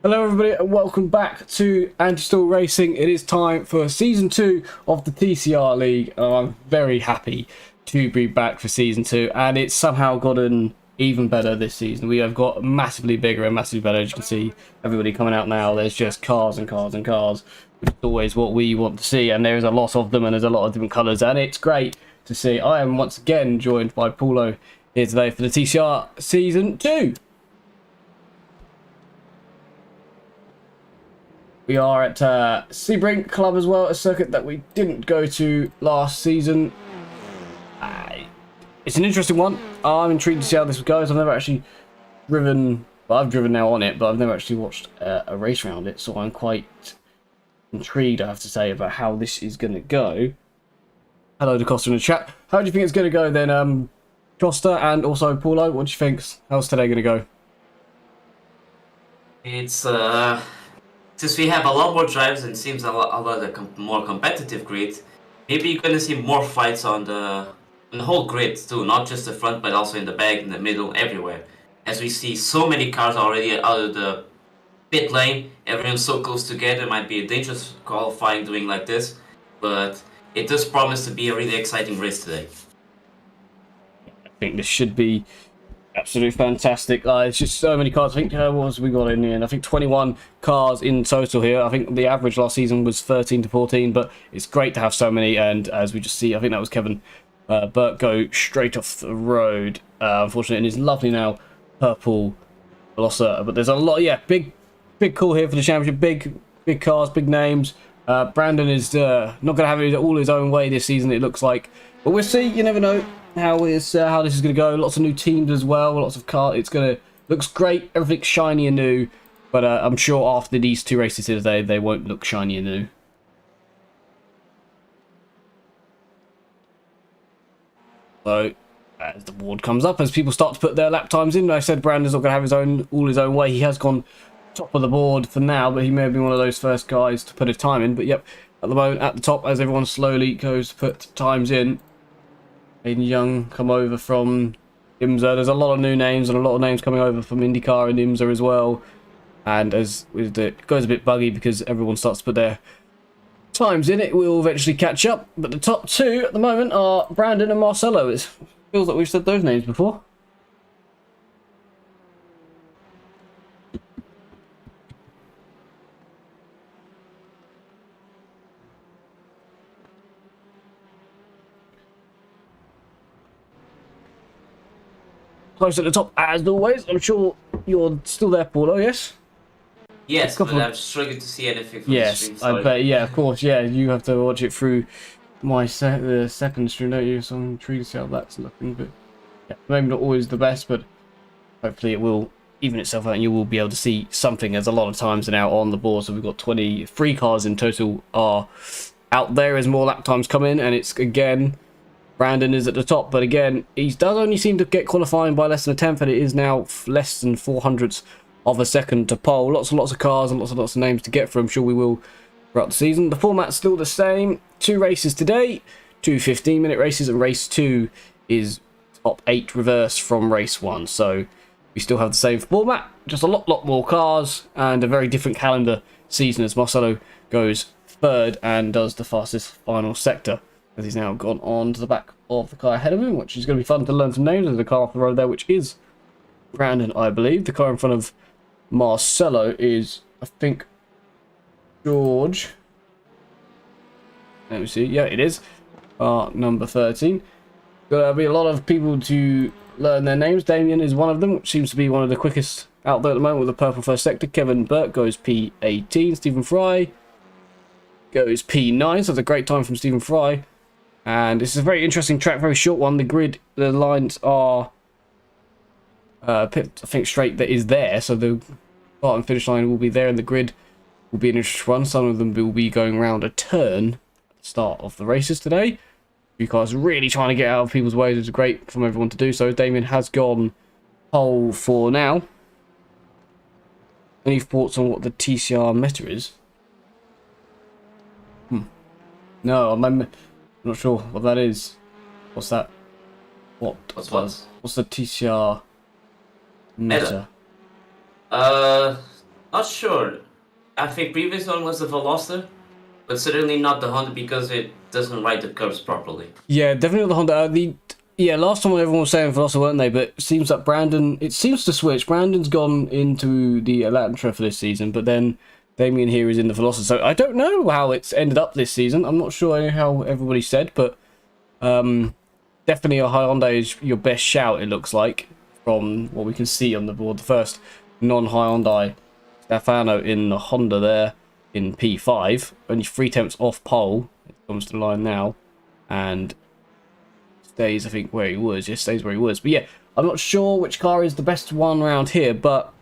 Hello everybody and welcome back to Anti-Stall Racing. It is time for Season 2 of the TCR League. I'm very happy to be back for Season 2 and it's somehow gotten even better this season. We have got massively bigger and massively better. As you can see, everybody coming out now, there's just cars and cars and cars, which is always what we want to see, and there's a lot of them and there's a lot of different colours and it's great to see. I am once again joined by Paulo here today for the TCR Season 2. We are at Sebring Club as well, a circuit that we didn't go to last season. It's an interesting one. I'm intrigued to see how this goes. I've never actually driven, well, I've driven now on it, but I've never actually watched a race around it, so I'm quite intrigued, I have to say, about how this is going to go. Hello to Costa in the chat. How do you think it's going to go then, Costa, and also Paulo? What do you think? How's today going to go? It's since we have a lot more drives and seems a lot more competitive grid, maybe you're gonna see more fights on the whole grid too, not just the front but also in the back, in the middle, everywhere. As we see so many cars already out of the pit lane, everyone's so close together, it might be a dangerous qualifying doing like this, but it does promise to be a really exciting race today. I think this should be absolutely fantastic. It's just so many cars. I think what was we got in the end? I think 21 cars in total here. I think the average last season was 13 to 14, but it's great to have so many. And as we just see, I think that was Kevin Burt go straight off the road. Unfortunately, and it's lovely now purple Velosa. But there's a lot. Yeah, big call here for the championship. Big cars, big names. Brandon is not going to have it all his own way this season, it looks like. But we'll see. You never know how this is going to go. Lots of new teams as well. Lots of cars. Looks great. Everything's shiny and new. But I'm sure after these two races today, they won't look shiny and new. So as the board comes up, as people start to put their lap times in, I said Brandon's not going to have all his own way. He has gone top of the board for now, but he may be one of those first guys to put his time in. But yep, at the moment at the top, as everyone slowly goes to put times in. Aiden Young come over from IMSA. There's a lot of new names and a lot of names coming over from IndyCar and IMSA as well. And as with it goes a bit buggy because everyone starts to put their times in, it will eventually catch up. But the top two at the moment are Brandon and Marcelo. It feels like we've said those names before. Close at the top as always. I'm sure you're still there, Paulo, yes? Yes, but I'm struggling to see anything from the stream. I bet, yeah, of course, yeah. You have to watch it through my the second stream, don't you? So I'm intrigued to see how that's looking. But yeah, maybe not always the best, but hopefully it will even itself out and you will be able to see something, as a lot of times are now on the board. So we've got 23 cars in total are out there as more lap times come in, and it's again Brandon is at the top, but again he does only seem to get qualifying by less than a tenth, and it is now less than 400ths of a second to pole. Lots and lots of cars and lots of names to get through. I'm sure we will throughout the season. The format's still the same. 2 races today, 2 15-minute races, and race 2 is top 8 reverse from race 1. So we still have the same format, just a lot more cars and a very different calendar season, as Marcelo goes third and does the fastest final sector, as he's now gone on to the back of the car ahead of him, which is going to be fun to learn some names. There's a car off the road there, which is Brandon, I believe. The car in front of Marcelo is, I think, George. Let me see. Yeah, it is. Number 13. There'll be a lot of people to learn their names. Damien is one of them, which seems to be one of the quickest out there at the moment with the purple first sector. Kevin Burke goes P18. Stephen Fry goes P9. So it's a great time from Stephen Fry. And this is a very interesting track, very short one. The grid, the lines are picked, I think, straight that is there. So the start and finish line will be there, and the grid will be an interesting one. Some of them will be going around a turn at the start of the races today. You guys are really trying to get out of people's ways. It's great from everyone to do so. Damien has gone pole for now. Any thoughts on what the TCR meta is? No, I'm not sure what that is. What's that? What's the TCR meta? Not sure. I think previous one was the Veloster, but certainly not the Honda because it doesn't ride the curves properly. Yeah, definitely the Honda. Last time everyone was saying Veloster, weren't they? But it seems that Brandon, it seems to switch. Brandon's gone into the Elantra for this season, but then Damien here is in the Veloster. So I don't know how it's ended up this season. I'm not sure how everybody said, but definitely a Hyundai is your best shout, it looks like, from what we can see on the board. The first non-Hyundai, Stefano in the Honda there in P5. Only 3 tenths off pole. It comes to the line now. And stays, I think, where he was. Yeah, stays where he was. But yeah, I'm not sure which car is the best one around here, but...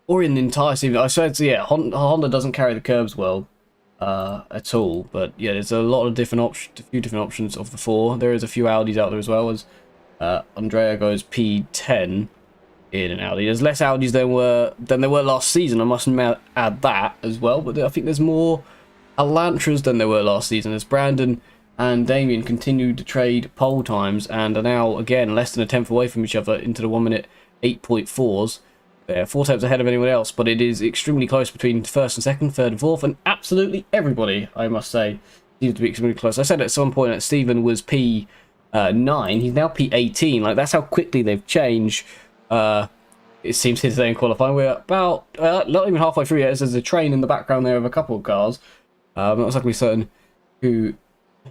or in the entire season. I said, yeah, Honda doesn't carry the curbs well at all. But yeah, there's a lot of different options, a few different options of the 4. There is a few Audis out there as well, as Andrea goes P10 in an Audi. There's less Audis than there were last season. I must add that as well. But I think there's more Elantras than there were last season, as Brandon and Damien continued to trade pole times and are now, again, less than a tenth away from each other into the 1 minute 8.4s. They're 4 tenths ahead of anyone else, but it is extremely close between first and second, third and fourth, and absolutely everybody, I must say, seems to be extremely close. I said at some point that Stephen was P9, he's now P18. Like, that's how quickly they've changed. It seems here today in qualifying. We're about not even halfway through yet. There's a train in the background there of a couple of cars. Not exactly certain who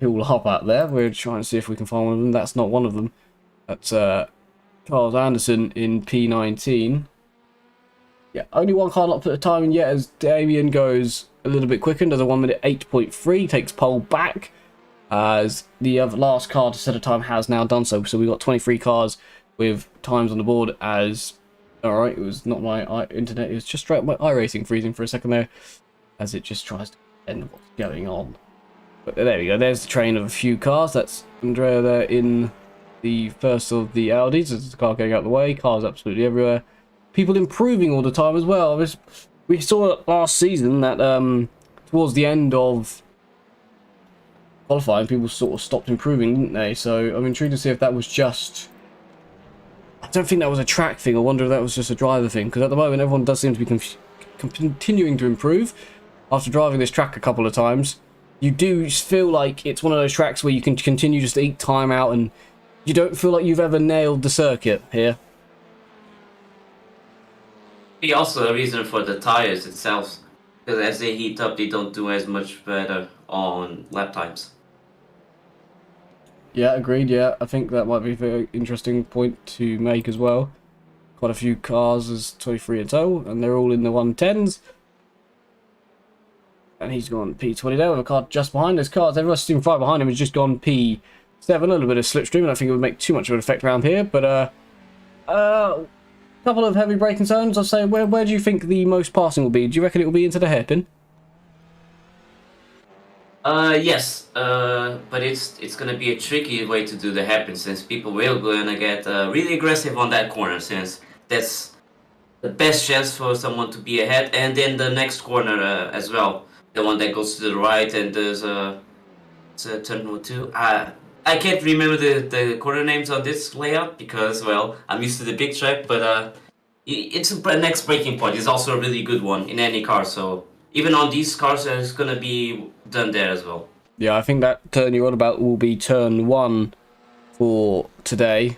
will hop out there. We're trying to see if we can find one of them. That's not one of them. That's Charles Anderson in P19. Yeah, only one car not put a time in yet, as Damien goes a little bit quicker and does a 1 minute 8.3, takes pole back, as the last car to set a time has now done so. So we've got 23 cars with times on the board. As alright, it was not my internet, it was just straight up my iRacing freezing for a second there, as it just tries to end what's going on. But there we go, there's the train of a few cars. That's Andrea there in the first of the Audis. There's the car going out the way, cars absolutely everywhere. People improving all the time as well. We saw last season that towards the end of qualifying, people sort of stopped improving, didn't they? So I'm intrigued to see if that was just... I don't think that was a track thing. I wonder if that was just a driver thing, because at the moment everyone does seem to be continuing to improve. After driving this track a couple of times, you do feel like it's one of those tracks where you can continue just to eat time out, and you don't feel like you've ever nailed the circuit here. Also a reason for the tires itself, because as they heat up, they don't do as much better on lap times. Yeah, agreed. Yeah, I think that might be a very interesting point to make as well. Quite a few cars as 23 in total, and they're all in the 110s. And he's gone P20 there with a car just behind. There's cars, everyone's sitting right behind him has just gone P7. A little bit of slipstream, and I think it would make too much of an effect around here. But couple of heavy braking zones. I'll say, where do you think the most passing will be? Do you reckon it will be into the hairpin? Yes, but it's gonna be a tricky way to do the hairpin since people will gonna get really aggressive on that corner since that's the best chance for someone to be ahead, and then the next corner as well, the one that goes to the right, and there's a turn number two. I can't remember the corner names on this layout because well I'm used to the big track, but it's a next breaking point. It's also a really good one in any car, so even on these cars, it's gonna be done there as well. Yeah, I think that turn you're on about will be turn 1 for today.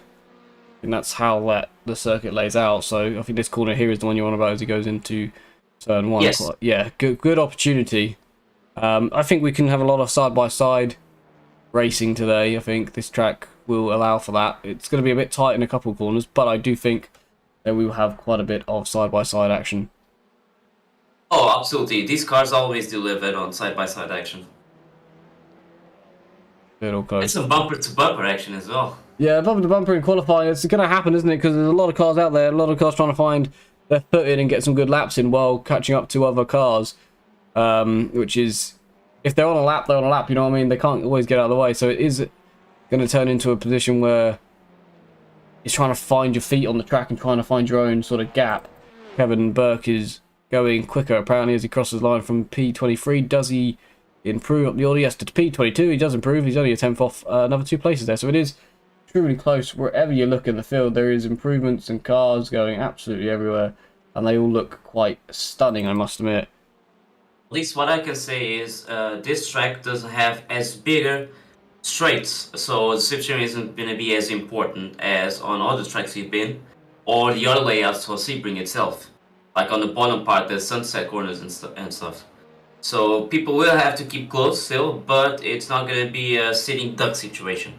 And that's how the circuit lays out. So I think this corner here is the one you're on about as he goes into turn 1. Yes. Yeah, good opportunity. I think we can have a lot of side-by-side racing today. I think this track will allow for that. It's going to be a bit tight in a couple of corners, but I do think that we will have quite a bit of side-by-side action. Oh, absolutely. These cars always deliver on side-by-side action. Little close. It's some bumper-to-bumper action as well. Yeah, bumper to bumper in qualifying, it's going to happen, isn't it? Because there's a lot of cars out there, a lot of cars trying to find their foot in and get some good laps in while catching up to other cars. Which is, if they're on a lap, they're on a lap, you know what I mean? They can't always get out of the way. So it is going to turn into a position where it's trying to find your feet on the track and trying to find your own sort of gap. Kevin Burke is going quicker, apparently, as he crosses the line from P23. Does he improve up the order? Yes, to P22, he does improve. He's only a 10th off another 2 places there. So it is truly close. Wherever you look in the field, there is improvements and cars going absolutely everywhere, and they all look quite stunning, I must admit. At least what I can say is this track doesn't have as bigger straights, so the slipstream isn't going to be as important as on other tracks we've been, or the other layouts for Sebring itself, like on the bottom part, the sunset corners and stuff. So people will have to keep close still, but it's not going to be a sitting duck situation.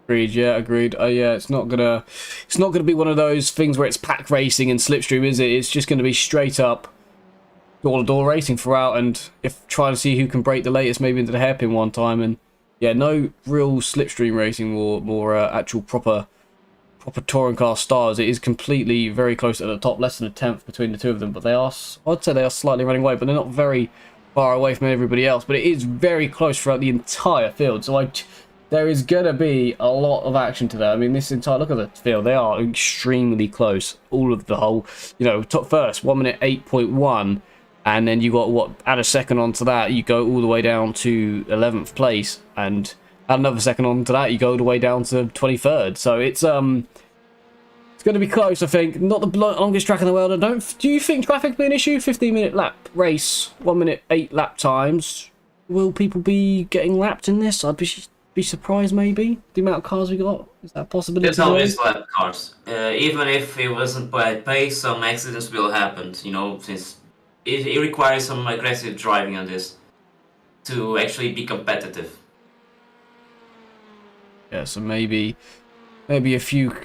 Agreed. Yeah, agreed. Yeah, it's not gonna be one of those things where it's pack racing and slipstream, is it? It's just going to be straight up door-to-door racing throughout, and if trying to see who can break the latest maybe into the hairpin one time. And yeah, no real slipstream racing, more actual proper touring car stars. It is completely very close at the top, less than a 10th between the two of them, but I'd say they are slightly running away, but they're not very far away from everybody else. But it is very close throughout the entire field, so there is gonna be a lot of action today. I mean, look at the field, they are extremely close. All of the whole, top first 1 minute 8.1. And then you got, add a second onto that, you go all the way down to 11th place. And add another second onto that, you go all the way down to 23rd. So it's going to be close, I think. Not the longest track in the world. Do you think traffic will be an issue? 15-minute lap race, 1 minute 8 lap times. Will people be getting lapped in this? I'd be surprised, maybe. The amount of cars we got. Is that a possibility? There's always lap cars. Even if it wasn't by pace, some accidents will happen, since it requires some aggressive driving on this to actually be competitive. Yeah, so maybe a few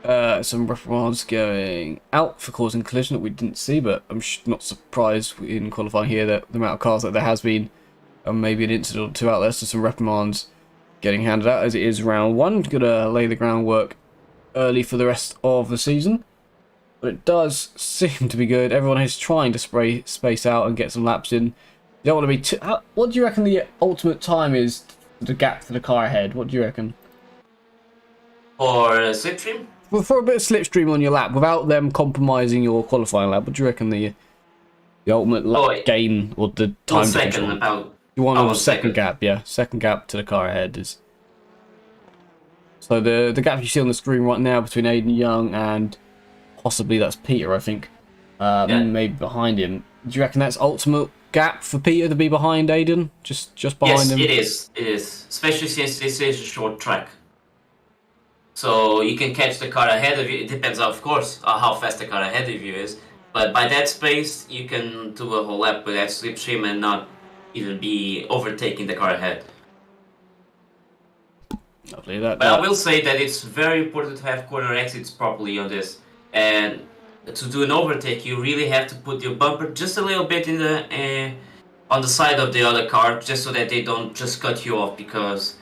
some reprimands going out for causing collision that we didn't see, but I'm not surprised in qualifying here that the amount of cars that there has been, and maybe an incident or two out there, so some reprimands getting handed out as it is round 1. Gonna lay the groundwork early for the rest of the season. But it does seem to be good. Everyone is trying to space out and get some laps in. You don't want to be too... What do you reckon the ultimate time is, the gap to the car ahead? What do you reckon? For slipstream? Well, for a bit of slipstream on your lap, without them compromising your qualifying lap, what do you reckon the ultimate lap gain, or the time second, about... You want a second gap, yeah. Second gap to the car ahead is... So the gap you see on the screen right now between Aiden Young and... Possibly that's Peter, I think. Maybe behind him. Do you reckon that's ultimate gap for Peter to be behind Aiden? Just behind him? Yes, it is. Especially since this is a short track. So you can catch the car ahead of you. It depends, of course, how fast the car ahead of you is. But by that space, you can do a whole lap with that slipstream and not even be overtaking the car ahead. Lovely. But I will say that it's very important to have corner exits properly on this. And to do an overtake, you really have to put your bumper just a little bit in the on the side of the other car, just so that they don't just cut you off, because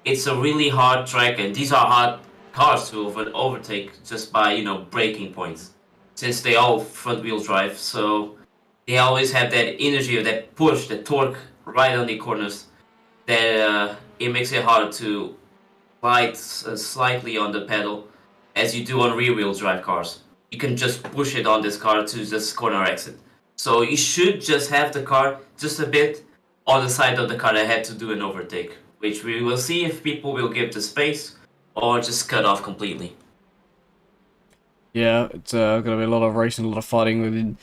it's a really hard track, and these are hard cars to overtake just by, you know, braking points, since they all front-wheel drive. So they always have that energy, or that push, that torque right on the corners. That it makes it hard to glide slightly on the pedal, as you do on rear-wheel drive cars. You can just push it on this car to just corner exit. So you should just have the car just a bit on the side of the car that had to do an overtake, which we will see if people will give the space or just cut off completely. Yeah, it's going to be a lot of racing, a lot of fighting within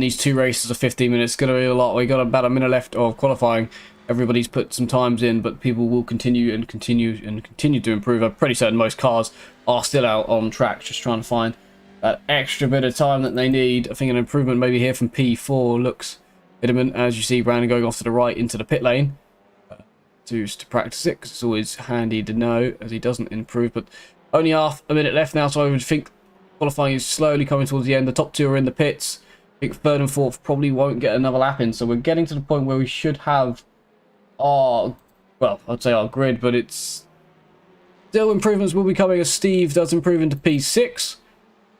these 2 races of 15 minutes. It's going to be a lot. We got about a minute left of qualifying. Everybody's put some times in, but people will continue to improve. I'm pretty certain most cars are still out on track, just trying to find that extra bit of time that they need. I think an improvement maybe here from P4 looks imminent, as you see Brandon going off to the right into the pit lane to practice it, because it's always handy to know as he doesn't improve. But only half a minute left now, so I would think qualifying is slowly coming towards the end. The top 2 are in the pits. I think 3rd and 4th probably won't get another lap in, so we're getting to the point where we should have our, well, I'd say our grid, but it's still improvements will be coming as Steve does improve into P6.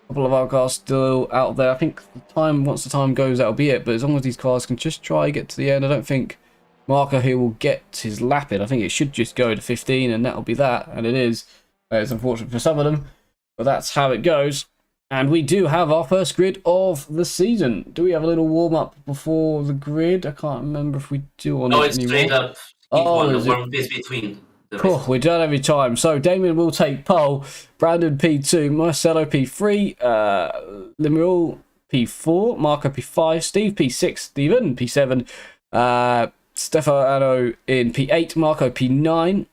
A couple of our cars still out there. I think the time, once the time goes, that'll be it. But as long as these cars can just try get to the end, I don't think Marco here will get his lap in. I think it should just go to 15 and that'll be that, and it is. It's unfortunate for some of them, but that's how it goes. And we do have our first grid of the season. Do we have a little warm-up before the grid? I can't remember if we do or not. No, it's anymore. Straight up. The warm-up is between. Cool, we're done every time. So Damien will take pole, Brandon P2, Marcelo P3, Lemuel P4, Marco P5, Steve P6, Steven P7, Stefano in P8, Marco P9,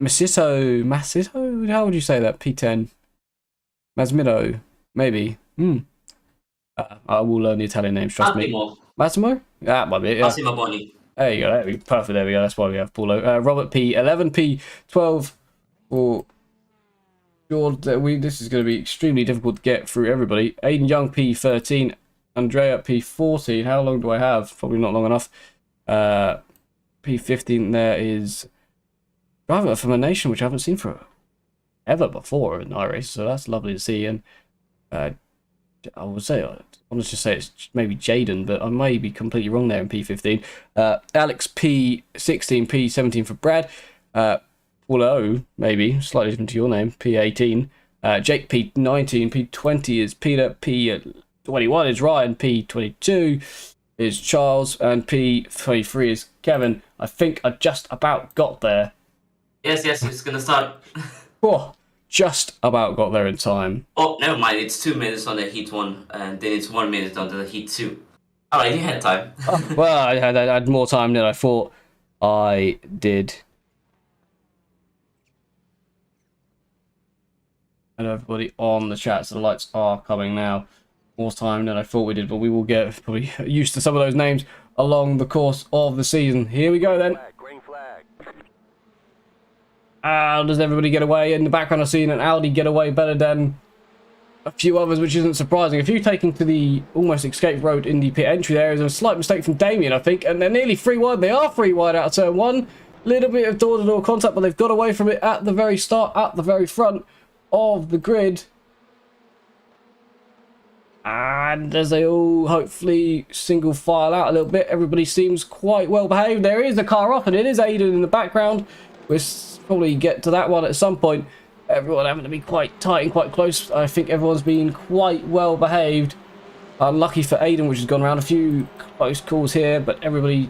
Massito, how would you say that? P10. Masmino, maybe. I will learn the Italian names, trust me. Massimo? That might be it, yeah. Massimo Boni. There you go, that'd be perfect, there we go, that's why we have Paulo. Robert P11, P12, or George, this is going to be extremely difficult to get through everybody. Aiden Young P13, Andrea P14, how long do I have? Probably not long enough. P15 there is Driver from a Nation, which I haven't seen for ever before in iRace, so that's lovely to see. And I want to just say it's maybe Jaden, but I may be completely wrong there in P15. Alex P16, P17 for Brad. Paulo, maybe, slightly different to your name, P18. Jake P19, P20 is Peter, P21 is Ryan, P22 is Charles, and P23 is Kevin. I think I just about got there. Yes, it's going to start. Oh, just about got there in time. Oh, never mind. It's 2 minutes on the heat 1, and then it's 1 minute on the heat 2. Alright, you had time. Well, I had more time than I thought I did. And everybody on the chat, so the lights are coming now. More time than I thought we did, but we will get probably used to some of those names along the course of the season. Here we go then. Green flag. How does everybody get away? In the background, I've seen an Audi get away better than a few others, which isn't surprising. A few taking to the almost escape road in the pit entry there is a slight mistake from Damien, I think, and they're nearly 3 wide. They are 3 wide out of turn 1. Little bit of door-to-door contact, but they've got away from it at the very start, at the very front of the grid. And as they all hopefully single file out a little bit, everybody seems quite well behaved. There is a car off, and it is Aiden in the background. We'll probably get to that one at some point. Everyone having to be quite tight and quite close. I think everyone's been quite well behaved. Unlucky for Aiden, which has gone around a few close calls here, but everybody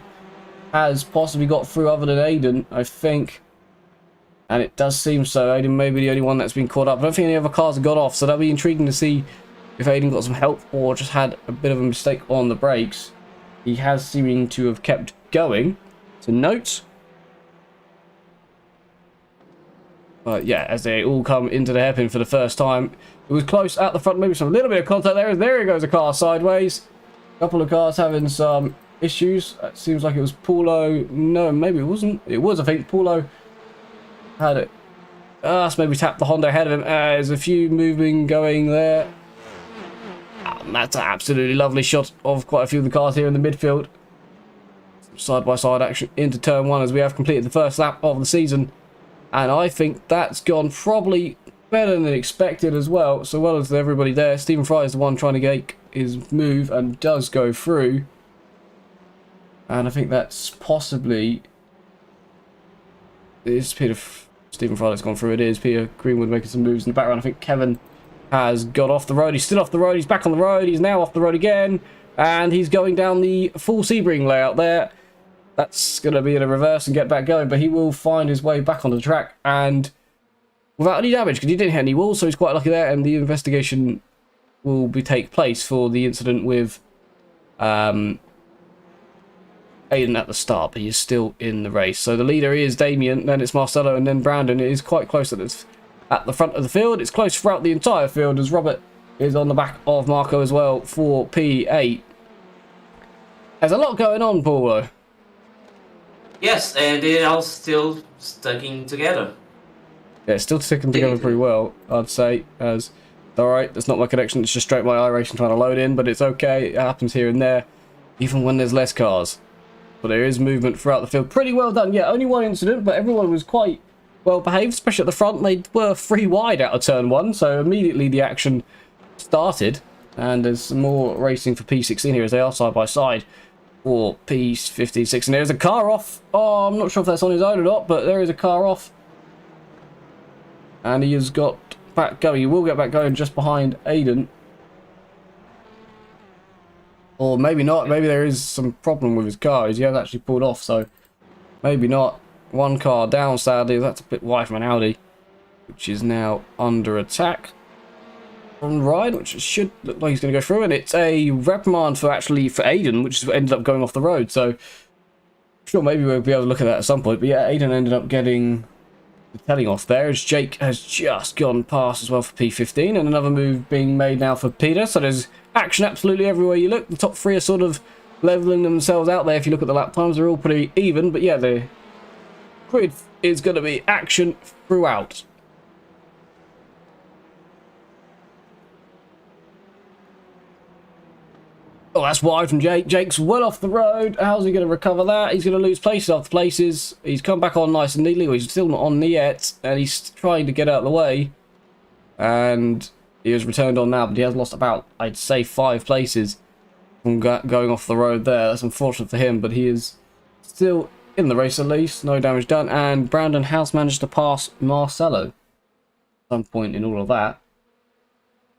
has possibly got through other than Aiden, I think. And it does seem so. Aiden may be the only one that's been caught up. I don't think any other cars have got off, so that'll be intriguing to see if Aiden got some help or just had a bit of a mistake on the brakes. He has seeming to have kept going. To note. But yeah, as they all come into the hairpin for the first time, it was close at the front, maybe some little bit of contact there. There goes a car sideways. A couple of cars having some issues. It seems like it was Paulo. No, maybe it wasn't. It was, I think. Paulo had it. So maybe tapped the Honda ahead of him. There's a few moving going there. And that's an absolutely lovely shot of quite a few of the cars here in the midfield. Side-by-side action into turn 1 as we have completed the first lap of the season. And I think that's gone probably better than expected as well. So well as everybody there. Stephen Fry is the one trying to get his move and does go through. And I think that's possibly... It is Stephen Fry that's gone through. It is Peter Greenwood making some moves in the background. I think Kevin has got off the road. He's still off the road. He's back on the road. He's now off the road again. And he's going down the full Sebring layout there. That's going to be in a reverse and get back going. But he will find his way back onto the track. And without any damage, because he didn't hit any walls. So he's quite lucky there. And the investigation will take place for the incident with Aiden at the start. But he is still in the race. So the leader is Damien. Then it's Marcelo. And then Brandon. It is quite close at the front of the field. It's close throughout the entire field as Robert is on the back of Marco as well for P8. There's a lot going on, Paulo. Yes, and they're all still sticking together. Yeah, still sticking together pretty well, I'd say. As alright, that's not my connection, it's just straight my iRacing trying to load in, but it's okay. It happens here and there, even when there's less cars. But there is movement throughout the field. Pretty well done. Yeah, only one incident, but everyone was quite well behaved, especially at the front. They were 3 wide out of turn 1, so immediately the action started. And there's some more racing for P16 here as they are side by side for P15, 16. There's a car off. Oh, I'm not sure if that's on his own or not, but there is a car off. And he has got back going. He will get back going just behind Aiden. Or maybe not. Maybe there is some problem with his car. He has actually pulled off, so maybe not. One car down, sadly. That's a bit wide from an Audi, which is now under attack on ride, which should look like he's going to go through. And it's a reprimand for Aiden, which ended up going off the road. So sure, maybe we'll be able to look at that at some point. But yeah, Aiden ended up getting the telling off there, as Jake has just gone past as well for P15, and another move being made now for Peter. So there's action absolutely everywhere you look. The top 3 are sort of leveling themselves out there. If you look at the lap times, they're all pretty even. But yeah, the grid is going to be action throughout. Oh, that's wide from Jake. Jake's well off the road. How's he going to recover that? He's going to lose places after places. He's come back on nice and neatly. Well, he's still not on yet. And he's trying to get out of the way. And he has returned on now. But he has lost about, I'd say, 5 places from going off the road there. That's unfortunate for him. But he is still in the race at least. No damage done. And Brandon has managed to pass Marcelo at some point in all of that.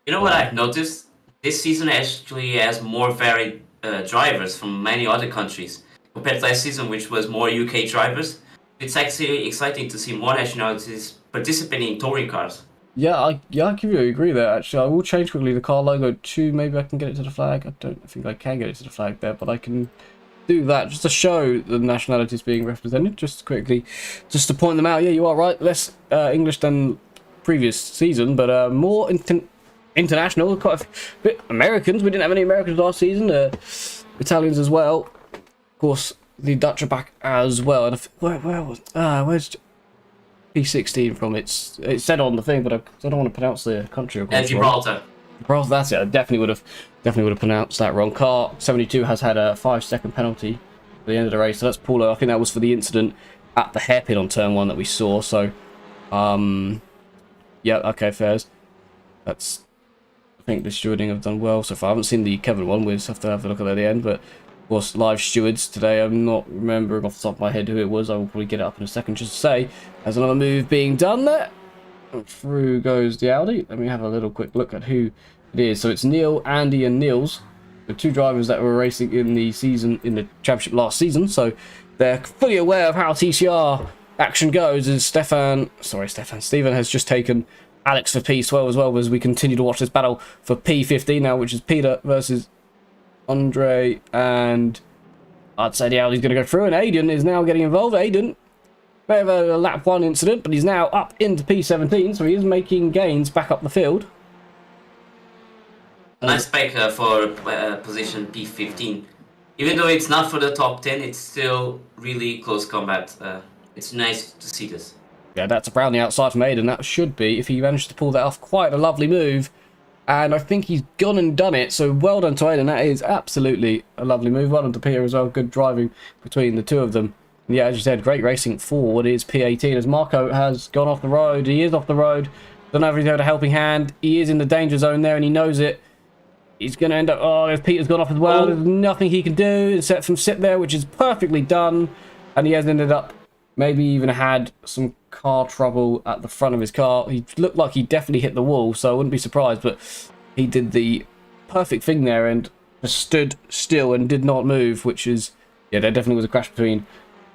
You know what I've noticed? This season actually has more varied drivers from many other countries compared to last season, which was more UK drivers. It's actually exciting to see more nationalities participating in touring cars. Yeah, I give you agree there. Actually, I will change quickly the car logo to maybe I can get it to the flag. I don't think I can get it to the flag there, but I can do that just to show the nationalities being represented. Just quickly, just to point them out. Yeah, you are right. Less English than previous season, but more international, quite a bit Americans. We didn't have any Americans last season. Italians as well. Of course, the Dutch are back as well. And where's P16 from? It's said on the thing, but I don't want to pronounce the country. Gibraltar. Gibraltar. That's it. I definitely would have pronounced that wrong. Car 72 has had a 5-second penalty at the end of the race. So that's Paulo. I think that was for the incident at the hairpin on turn 1 that we saw. So, yeah, okay, fairs. That's. I think the stewarding have done well so far. I haven't seen the Kevin one. We'll just have to have a look at that at the end. But, of course, live stewards today. I'm not remembering off the top of my head who it was. I will probably get it up in a second just to say. There's another move being done there. And through goes the Audi. Let me have a little quick look at who it is. So it's Neil, Andy, and Niels. The 2 drivers that were racing in the championship last season. So they're fully aware of how TCR action goes. As Stephen has just taken Alex for P12 as well, as we continue to watch this battle for P15 now, which is Peter versus Andre, and I'd say the Audi's going to go through, and Aiden is now getting involved. Aiden may have a lap 1 incident, but he's now up into P17, so he is making gains back up the field. Nice spec for position P15. Even though it's not for the top 10, it's still really close combat. It's nice to see this. Yeah, that's around the outside from Aiden. That should be, if he managed to pull that off, quite a lovely move. And I think he's gone and done it. So well done to Aiden. That is absolutely a lovely move. Well done to Peter as well. Good driving between the two of them. Yeah, as you said, great racing for what is P18 as Marco has gone off the road. He is off the road. Don't have a helping hand. He is in the danger zone there and he knows it. He's going to end up... Oh, there's Peter's gone off as well. There's nothing he can do except from sit there, which is perfectly done. And he has ended up maybe even had some car trouble at the front of his car. He looked like he definitely hit the wall, so I wouldn't be surprised. But he did the perfect thing there and just stood still and did not move, which is... Yeah, there definitely was a crash between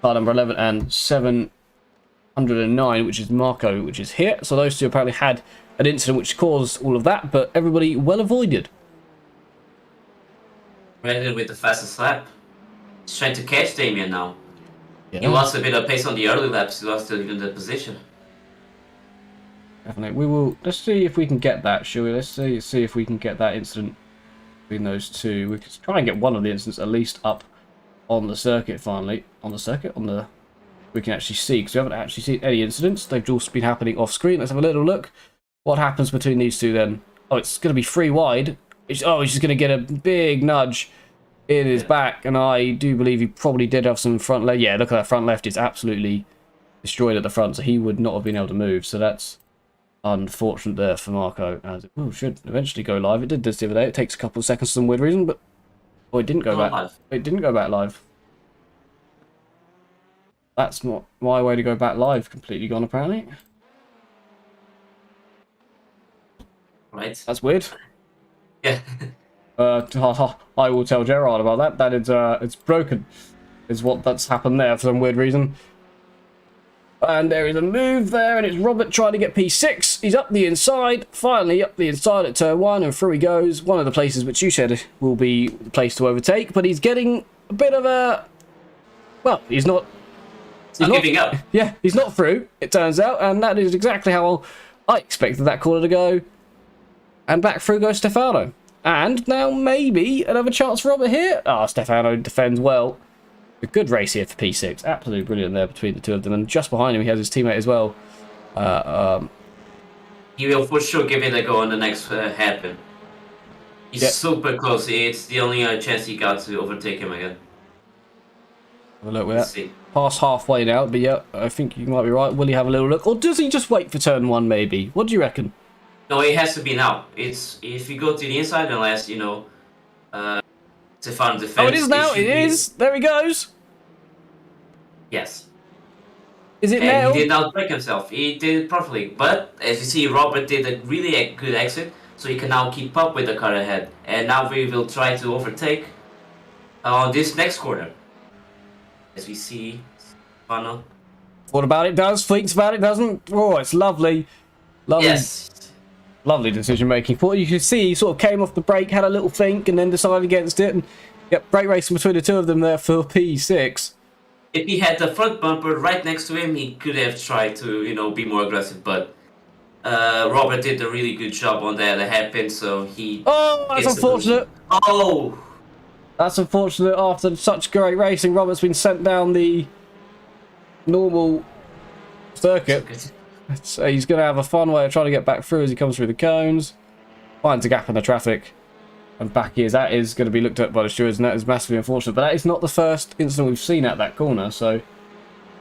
car number 11 and 709, which is Marco, which is here. So those two apparently had an incident which caused all of that, but everybody well avoided. Brandon with the fastest lap. He's trying to catch Damien now. Yeah. He lost a bit of pace on the early laps. He lost even the position. Definitely. We will... Let's see if we can get that, shall we? Let's see if we can get that incident between those two. We can try and get one of the incidents at least up on the circuit finally. On the circuit? On the... We can actually see, because we haven't actually seen any incidents. They've just been happening off screen. Let's have a little look. What happens between these two then? Oh, it's going to be free wide. He's just going to get a big nudge in his back, and I do believe he probably did have some front left. Yeah, look at that front left. It's absolutely destroyed at the front, so he would not have been able to move. So that's unfortunate there for Marco. As it should eventually go live. It did this the other day. It takes a couple of seconds for some weird reason, but it didn't go back. Live. It didn't go back live. That's not my way to go back live. Completely gone apparently. Right. That's weird. Yeah. I will tell Gerard about that. That is, it's broken, is what that's happened there for some weird reason. And there is a move there, and it's Robert trying to get P6. He's up the inside, finally up the inside at turn 1, and through he goes. One of the places which you said will be the place to overtake, but he's getting a bit of a... Well, he's not giving up. Yeah, he's not through, it turns out, and that is exactly how I expected that corner to go. And back through goes Stefano. And now maybe another chance for Robert here. Stefano defends well. A good race here for P6. Absolutely brilliant there between the two of them. And just behind him, he has his teammate as well. He will for sure give it a go on the next hairpin. He's super close. It's the only chance he got to overtake him again. Have a look with that. Past halfway now, but yeah, I think you might be right. Will he have a little look? Or does he just wait for turn 1 maybe? What do you reckon? No, it has to be now. It's if you go to the inside, unless Stefano defense. Oh, it is now. It is. There he goes. Yes. Is it and now? He did not break himself. He did it perfectly. But as you see, Robert did a really good exit, so he can now keep up with the car ahead. And now we will try to overtake on this next corner. As we see, Stefano. What about it does? Thinks about it doesn't. Oh, it's lovely. Lovely. Yes. Lovely decision making. What you could see, he sort of came off the brake, had a little think, and then decided against it. And yep, great racing between the two of them there for P6. If he had the front bumper right next to him, he could have tried to, be more aggressive. But Robert did a really good job on that hairpin, so he. Oh, that's unfortunate. Oh. That's unfortunate. After such great racing, Robert's been sent down the normal circuit. So he's going to have a fun way of trying to get back through as he comes through the cones. Finds a gap in the traffic. And back he is. That is going to be looked at by the stewards, and that is massively unfortunate. But that is not the first incident we've seen at that corner. So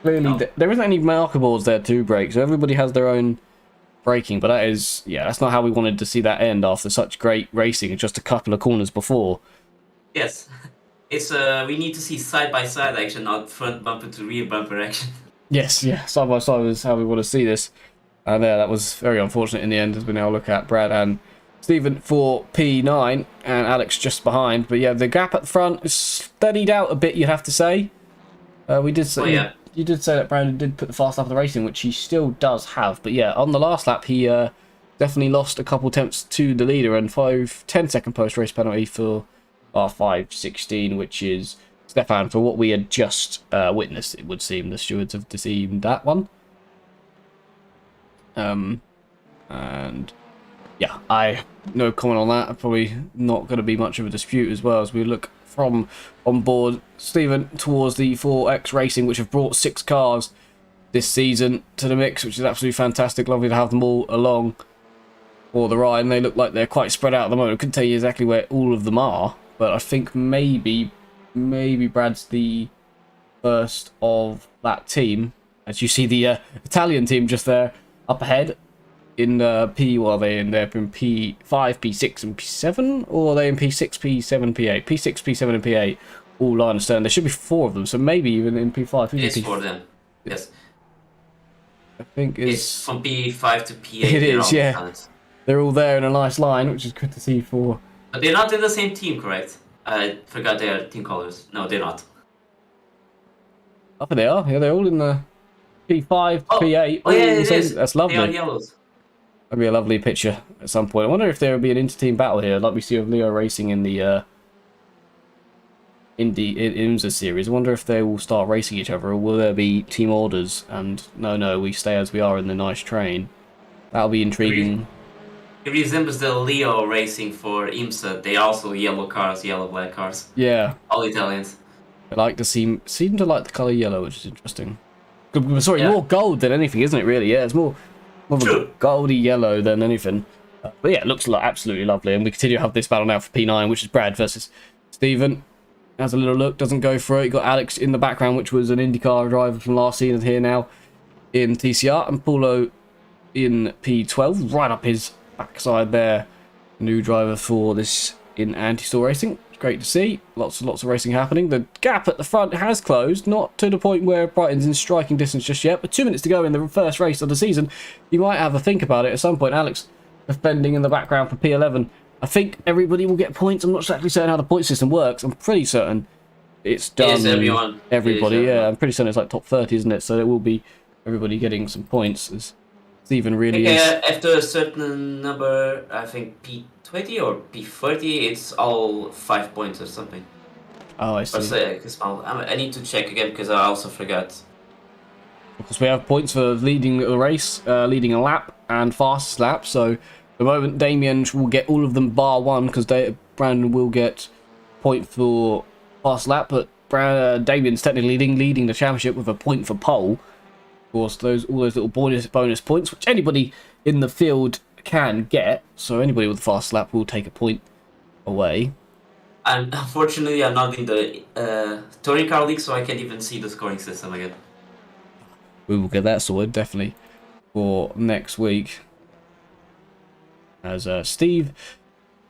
clearly there isn't any marker boards there to break. So everybody has their own braking. But that is, that's not how we wanted to see that end after such great racing just a couple of corners before. Yes. It's we need to see side-by-side action, not front bumper to rear bumper action. Yes, side by side is how we want to see this. And that was very unfortunate in the end, as we now look at Brad and Stephen for P9 and Alex just behind. But yeah, the gap at the front is steadied out a bit, you'd have to say. We did say you did say that Brandon did put the fast lap of the racing, which he still does have. But yeah, on the last lap, he definitely lost a couple attempts to the leader and 10-second post-race penalty for 5:16, which is Stefan, for what we had just witnessed. It would seem the stewards have deceived that one. And yeah, I no comment on that. Probably not going to be much of a dispute as well as we look from on board Stephen towards the 4X Racing, which have brought 6 cars this season to the mix, which is absolutely fantastic. Lovely to have them all along for the ride, and they look like they're quite spread out at the moment. I couldn't tell you exactly where all of them are, but I think maybe Brad's the first of that team. As you see the Italian team just there up ahead in P, what are they in there? In P5, P6 and P7? Or are they in P6, P7, P8? P6, P7 and P8 all line astern. There should be 4 of them, so maybe even in P5. It's for them, yes. I think it's from P5 to P8. It is, yeah. Talents. They're all there in a nice line, which is good to see for... But they're not in the same team, correct? I forgot their team colors. No, they're not. Up they are. Yeah, they're all in the P5, P8. Oh, yeah, it is. That's lovely. They are yellows. That'd be a lovely picture at some point. I wonder if there would be an inter-team battle here, like we see with Leo Racing in the IMSA series. I wonder if they will start racing each other, or will there be team orders? And no, we stay as we are in the nice train. That'll be intriguing. It resembles the Leo Racing for IMSA. They are also yellow cars, yellow-black cars. Yeah. All Italians. I like to seem to like the colour yellow, which is interesting. Sorry, more gold than anything, isn't it? Really, yeah. It's more of a goldy yellow than anything. But yeah, it looks absolutely lovely. And we continue to have this battle now for P9, which is Brad versus Stephen. Has a little look, doesn't go for it. You got Alex in the background, which was an IndyCar driver from last season, here now in TCR, and Paulo in P12, right up his backside there. New driver for this in anti-store racing. It's great to see. Lots of racing happening. The gap at the front has closed, not to the point where Brighton's in striking distance just yet, but 2 minutes to go in the first race of the season. You might have a think about it at some point. Alex defending in the background for P11. I think everybody will get points. I'm not exactly certain how the point system works. I'm pretty certain it's done. Yes, everyone. Everybody, yeah. I'm pretty certain it's like top 30, isn't it? So it will be everybody getting some points. As Stephen really is. After a certain number, I think P20 or P30, it's all 5 points or something. Oh, I see. I need to check again because I also forgot. Because we have points for leading the race, leading a lap, and fastest lap. So the moment Damien will get all of them bar one, because Brandon will get point for fast lap, but Damien's technically leading the championship with a point for pole. Of course, all those little bonus points, which anybody in the field can get. So anybody with a fast lap will take a point away. And unfortunately, I'm not in the touring car league, so I can't even see the scoring system again. We will get that sorted definitely for next week. As Steve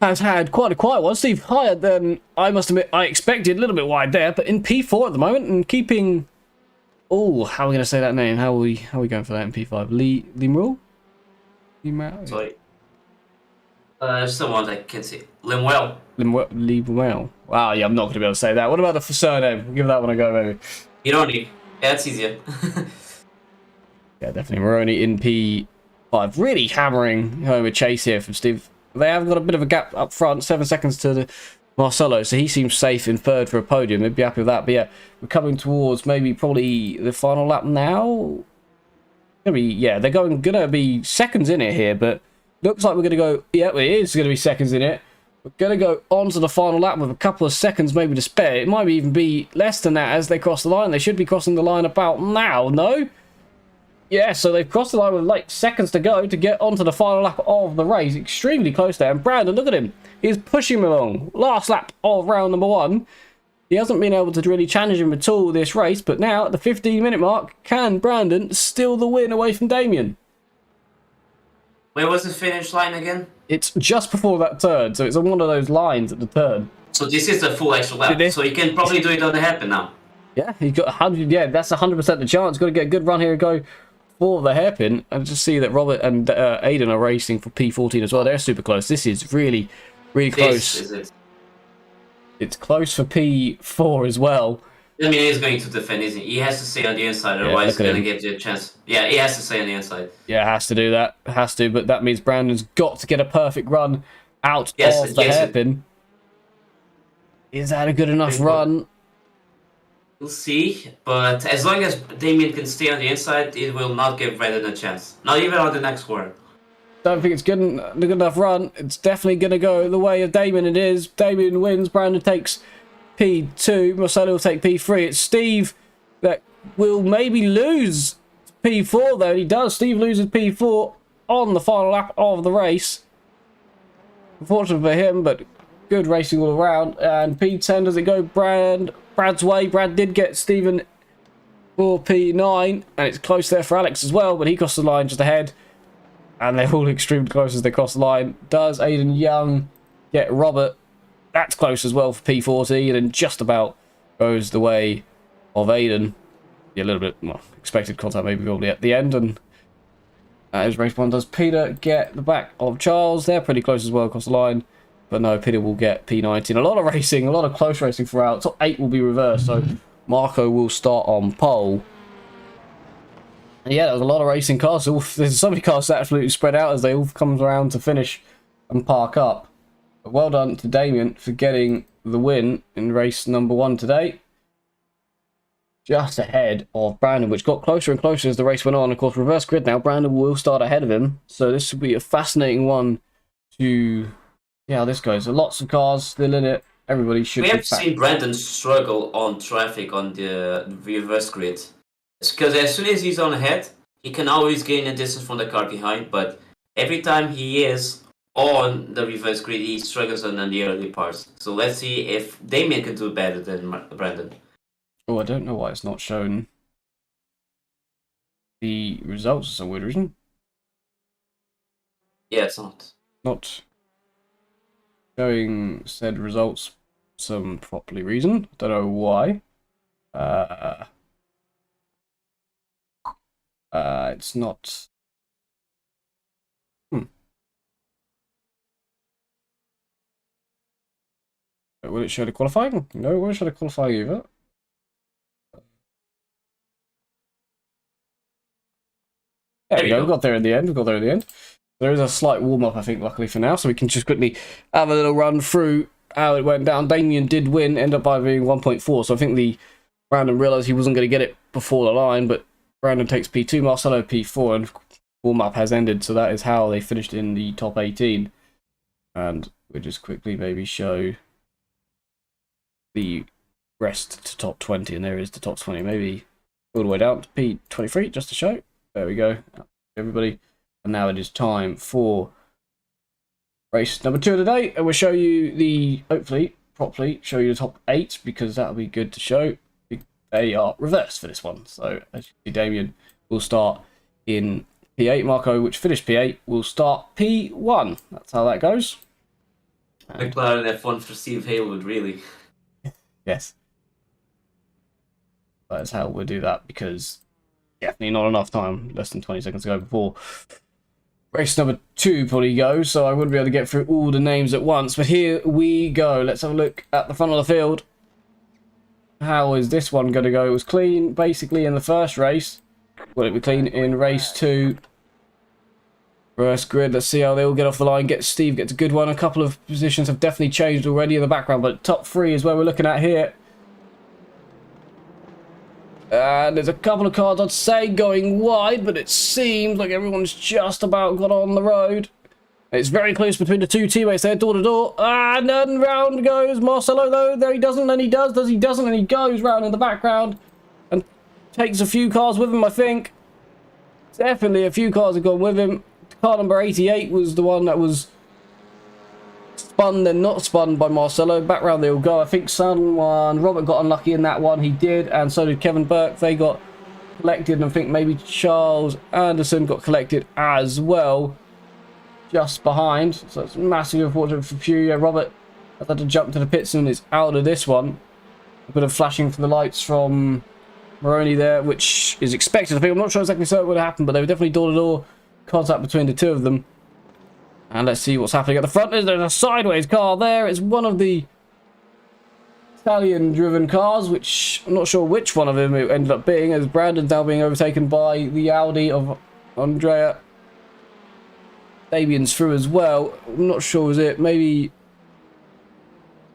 has had quite a quiet one. Steve higher than I must admit I expected, a little bit wide there, but in P4 at the moment and keeping. Oh, how are we going to say that name? How are we going for that in P5? Limrul? Sorry. Someone I can see. Limwell. Limwell. Wow, yeah, I'm not going to be able to say that. What about the surname? We'll give that one a go, maybe. Ironi. Yeah, it's easier. Yeah, definitely. Moroni in P5. Really hammering home a chase here from Steve. They have got a bit of a gap up front. 7 seconds to the Marcelo, so he seems safe in third for a podium. They'd be happy with that. But yeah, we're coming towards probably the final lap now. Yeah, they're gonna be seconds in it here, but looks like we're gonna go. Yeah, it is gonna be seconds in it. We're gonna go on to the final lap with a couple of seconds maybe to spare. It might even be less than that as they cross the line. They should be crossing the line about now. No. Yeah, so they've crossed the line with like seconds to go to get onto the final lap of the race. Extremely close there. And Brandon, look at him. He's pushing him along. Last lap of round number 1. He hasn't been able to really challenge him at all this race. But now at the 15-minute mark, can Brandon steal the win away from Damien? Where was the finish line again? It's just before that turn. So it's on one of those lines at the turn. So this is the full extra lap. So you can probably do it on the hairpin now. Yeah, he's got 100. Yeah, that's 100% the chance. Got to get a good run here and go for the hairpin, and just see that Robert and Aiden are racing for P14 as well. They're super close. This is really close. It's close for P4 as well. I mean, he's going to defend, isn't he? He has to stay on the inside, otherwise he's going to get you a chance. Yeah, he has to stay on the inside. Yeah, has to do that. Has to, but that means Brandon's got to get a perfect run out of the hairpin. Is that a good enough run? We'll see, but as long as Damien can stay on the inside, it will not give Brandon a chance. Not even on the next corner. Don't think it's good enough run. It's definitely going to go the way of Damien. It is. Damien wins. Brandon takes P2. Marcelo will take P3. It's Steve that will maybe lose P4, though. He does. Steve loses P4 on the final lap of the race. Unfortunate for him, but good racing all around. And P10, does it go Brad's way? Brad did get Stephen for P9, and it's close there for Alex as well, but he crossed the line just ahead, and they're all extremely close as they cross the line. Does Aiden Young get Robert? That's close as well for P40, and then just about goes the way of Aiden. Yeah, a little bit, well, expected contact maybe probably at the end, and as race 1 does Peter get the back of Charles. They're pretty close as well across the line, but no, Peter will get P19. A lot of racing, a lot of close racing throughout. Top 8 will be reversed, so Marco will start on pole. And yeah, there was a lot of racing cars. There's so many cars that absolutely spread out as they all come around to finish and park up. But well done to Damien for getting the win in race number 1 today. Just ahead of Brandon, which got closer and closer as the race went on. Of course, reverse grid now. Brandon will start ahead of him. So this will be a fascinating one to... Yeah, how this goes. Lots of cars still in it. Everybody should We be have seen Brandon struggle on traffic on the reverse grid. It's because as soon as he's on ahead, he can always gain a distance from the car behind, but every time he is on the reverse grid, he struggles on the early parts. So let's see if Damien can do better than Brandon. Oh, I don't know why it's not shown the results for some weird reason. Yeah, it's not. Not showing said results for some properly reason. Don't know why. It's not. Will it show the qualifying? No, it won't show the qualifying either. There we go. We got there in the end. There is a slight warm-up, I think, luckily for now, so we can just quickly have a little run through how it went down. Damien did win, end up by being 1.4, so I think Brandon realised he wasn't going to get it before the line, but Brandon takes P2, Marcelo P4, and warm-up has ended, so that is how they finished in the top 18. And we'll just quickly maybe show the rest to top 20, and there is the top 20, maybe all the way down to P23, just to show. There we go, everybody. And now it is time for race number 2 of the day, and we'll show you hopefully, properly show you the top 8, because that'll be good to show. They are reversed for this one. So, as you see, Damien will start in P8. Marco, which finished P8, will start P1. That's how that goes. McLaren F1 for Steve Haywood, really. Yes. That's how we'll do that, because definitely not enough time, less than 20 seconds to go before race number 2 probably goes, so I wouldn't be able to get through all the names at once. But here we go. Let's have a look at the front of the field. How is this one going to go? It was clean, basically, in the first race. Will it be clean in race 2? Reverse grid, let's see how they all get off the line. Steve gets a good one. A couple of positions have definitely changed already in the background, but top 3 is where we're looking at here. And there's a couple of cars, I'd say, going wide, but it seems like everyone's just about got on the road. It's very close between the two teammates there, door to door. And then round goes Marcelo, though. There he doesn't, and he does he doesn't, and he goes round in the background. And takes a few cars with him, I think. Definitely a few cars have gone with him. Car number 88 was the one that was spun, then not spun by Marcelo. Back round they all go. I think Robert got unlucky in that one. He did, and so did Kevin Burke. They got collected, and I think maybe Charles Anderson got collected as well. Just behind, so it's massively unfortunate for Furia. Robert has had to jump to the pits and is out of this one. A bit of flashing from the lights from Moroni there, which is expected. I think I'm not sure exactly so what would happen, but they were definitely door-to-door contact between the two of them. And let's see what's happening at the front. There's a sideways car there. It's one of the Italian-driven cars, which I'm not sure which one of them it ended up being, as Brandon's now being overtaken by the Audi of Andrea. Damien's through as well. I'm not sure was it. Maybe.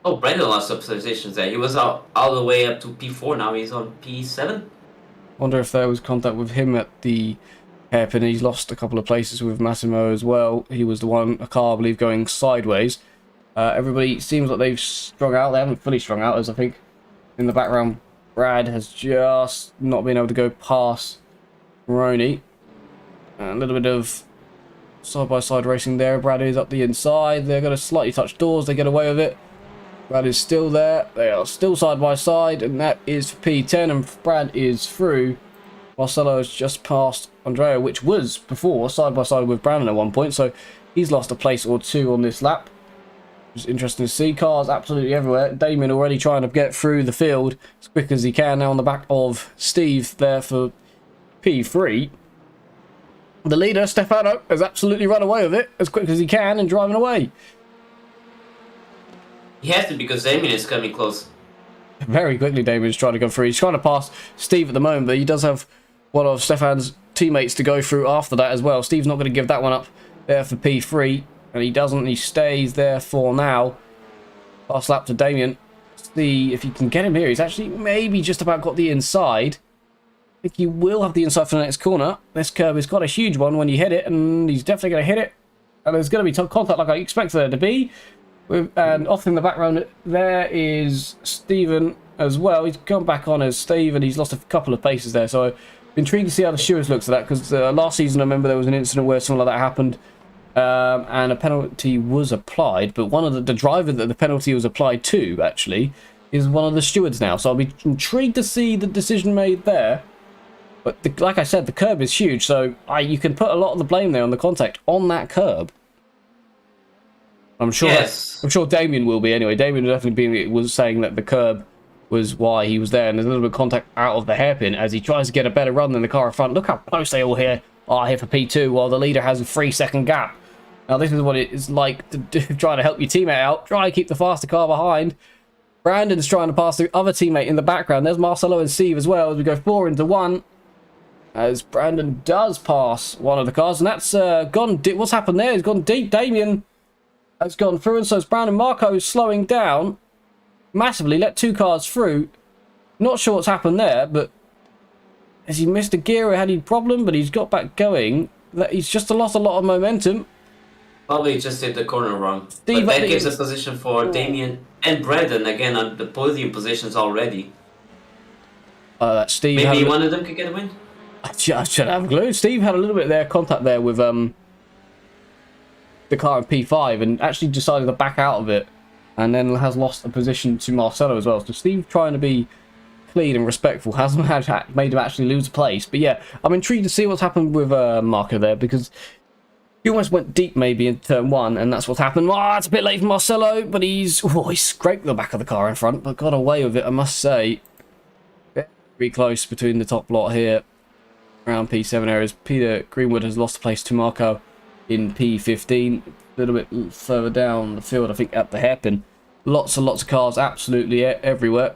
Oh, Brandon lost some positions there. He was all the way up to P4. Now he's on P7. Wonder if there was contact with him at the hairpin. He's lost a couple of places with Massimo as well. He was the one, a car, I believe, going sideways. Everybody seems like they've strung out. They haven't fully strung out, as I think in the background, Brad has just not been able to go past Moroni. A little bit of side-by-side racing there. Brad is up the inside. They're going to slightly touch doors. They get away with it. Brad is still there. They are still side by side, and that is for P10, and Brad is through. Marcelo has just passed Andrea, which was before side by side with Brandon at one point, so he's lost a place or two on this lap. It's interesting to see. Cars absolutely everywhere. Damien already trying to get through the field as quick as he can now on the back of Steve there for P3. The leader, Stefano, has absolutely run away with it as quick as he can and driving away. He has to because Damien is coming close. Very quickly, Damien's trying to go through. He's trying to pass Steve at the moment, but he does have one of Stefan's teammates to go through after that as well. Steve's not going to give that one up there for P3, and he doesn't. He stays there for now. Last lap to Damien. See if he can get him here. He's actually maybe just about got the inside. I think he will have the inside for the next corner. This curb has got a huge one when you hit it, and he's definitely going to hit it. And there's going to be contact like I expect there to be. And off in the background there is Stephen as well. He's gone back on as Steve, and he's lost a couple of paces there. So I'm intrigued to see how the stewards looks at that, because last season I remember there was an incident where something like that happened, and a penalty was applied. But one of the driver that the penalty was applied to actually is one of the stewards now. So I'll be intrigued to see the decision made there. But like I said, the curb is huge, so you can put a lot of the blame there on the contact on that curb. I'm sure. Yes. I'm sure Damien will be anyway. Damien was saying that the curb was why he was there, and there's a little bit of contact out of the hairpin as he tries to get a better run than the car in front. Look how close they all are here for P2, while the leader has a 3-second gap. Now this is what it is like to do, trying to help your teammate out. Try and keep the faster car behind. Brandon's trying to pass the other teammate in the background. There's Marcelo and Steve as well as we go 4 into 1. As Brandon does pass one of the cars, and that's gone deep. What's happened there? He's gone deep. Damien has gone through, and so is Brandon. Marco is slowing down massively, let 2 cars through. Not sure what's happened there, but has he missed a gear or had he problem? But he's got back going. He's just lost a lot of momentum. Probably just hit the corner wrong. But that gives a position for Damien and Brandon again on the podium positions already. Steve. Maybe one of them could get a win. I should have a clue. Steve had a little bit of their contact there with the car in P5 and actually decided to back out of it, and then has lost a position to Marcelo as well. So Steve, trying to be clean and respectful, hasn't made him actually lose a place. But yeah, I'm intrigued to see what's happened with Marco there, because he almost went deep maybe in turn 1, and that's what's happened. Oh, it's a bit late for Marcelo, but he scraped the back of the car in front, but got away with it, I must say. Very close between the top lot here. Around P7 areas. Peter Greenwood has lost a place to Marco in P15. A little bit further down the field, I think, at the hairpin. Lots and lots of cars absolutely everywhere.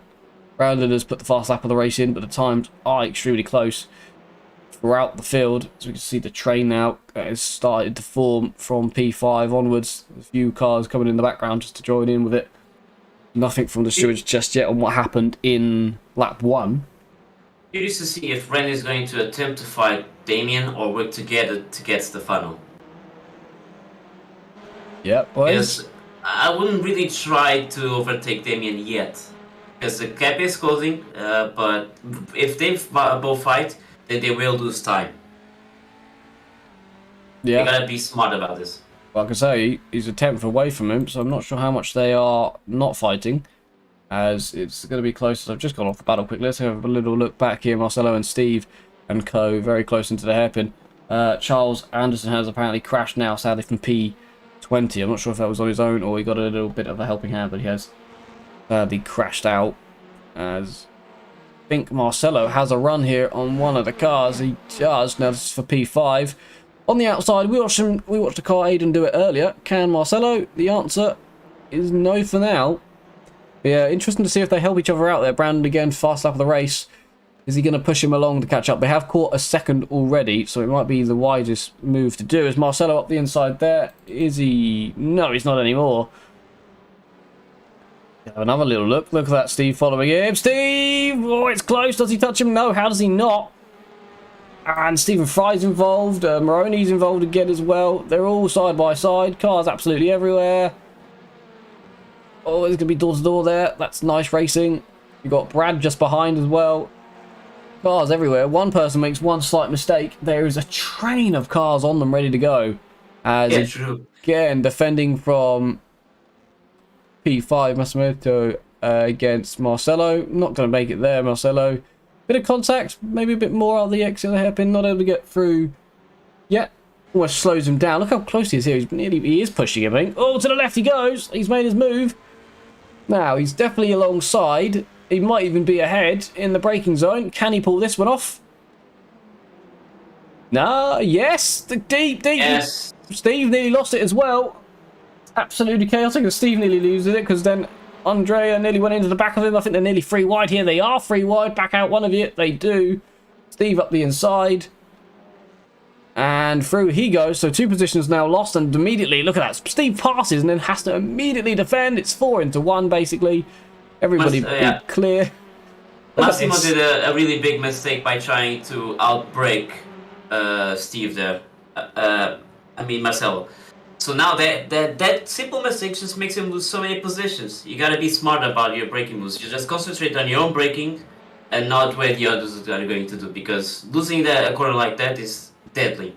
Brandon has put the fast lap of the race in, but the times are extremely close throughout the field. As we can see, the train now has started to form from P5 onwards. A few cars coming in the background just to join in with it. Nothing from the stewards just yet on what happened in lap 1. Curious to see if Ren is going to attempt to fight Damien or work together to get Stefano. Yep, boys. Because I wouldn't really try to overtake Damien yet, because the gap is closing, but if they both fight, then they will lose time. Yeah. They gotta be smart about this. Like I say, he's a 10th away from him, so I'm not sure how much they are not fighting, as it's going to be close. I've just gone off the battle quick. Let's have a little look back here. Marcelo and Steve and co very close into the hairpin. Charles Anderson has apparently crashed now, sadly, from P20. I'm not sure if that was on his own or he got a little bit of a helping hand, but he has sadly crashed out. As I think Marcelo has a run here on one of the cars. He does. Now this is for P5. On the outside, we watched the car Aiden do it earlier. Can Marcelo? The answer is no for now. Yeah, interesting to see if they help each other out there. Brandon again, fast lap of the race. Is he going to push him along to catch up? They have caught a second already, so it might be the wisest move to do. Is Marcelo up the inside there? Is he? No, he's not anymore. Have another little look. Look at that, Steve following him. Steve! Oh, it's close. Does he touch him? No, how does he not? And Stephen Fry's involved. Maroney's involved again as well. They're all side by side. Cars absolutely everywhere. Oh, there's going to be door to door there. That's nice racing. You've got Brad just behind as well. Cars everywhere. One person makes one slight mistake. There is a train of cars on them ready to go. As Yeah, true. Again, defending from P5 Massimiliano against Marcelo. Not going to make it there, Marcelo. Bit of contact, maybe a bit more out of the exit of the hairpin. Not able to get through yet. Almost slows him down. Look how close he is here. He is pushing him. I think. Oh, to the left he goes. He's made his move. Now, he's definitely alongside. He might even be ahead in the braking zone. Can he pull this one off? Nah, yes. The deep. Yes. Steve nearly lost it as well. Absolutely chaotic. And Steve nearly loses it because then Andrea nearly went into the back of him. I think they're nearly 3 wide here. They are 3 wide. Back out one of you. They do. Steve up the inside. And through he goes. So 2 positions now lost. And immediately, look at that. Steve passes and then has to immediately defend. It's 4 into 1, basically. Everybody be clear. Massimo did a really big mistake by trying to outbrake Steve there. Marcelo. So now that simple mistake just makes him lose so many positions. You gotta be smart about your braking moves. You just concentrate on your own braking and not what the others are going to do, because losing a corner like that is deadly.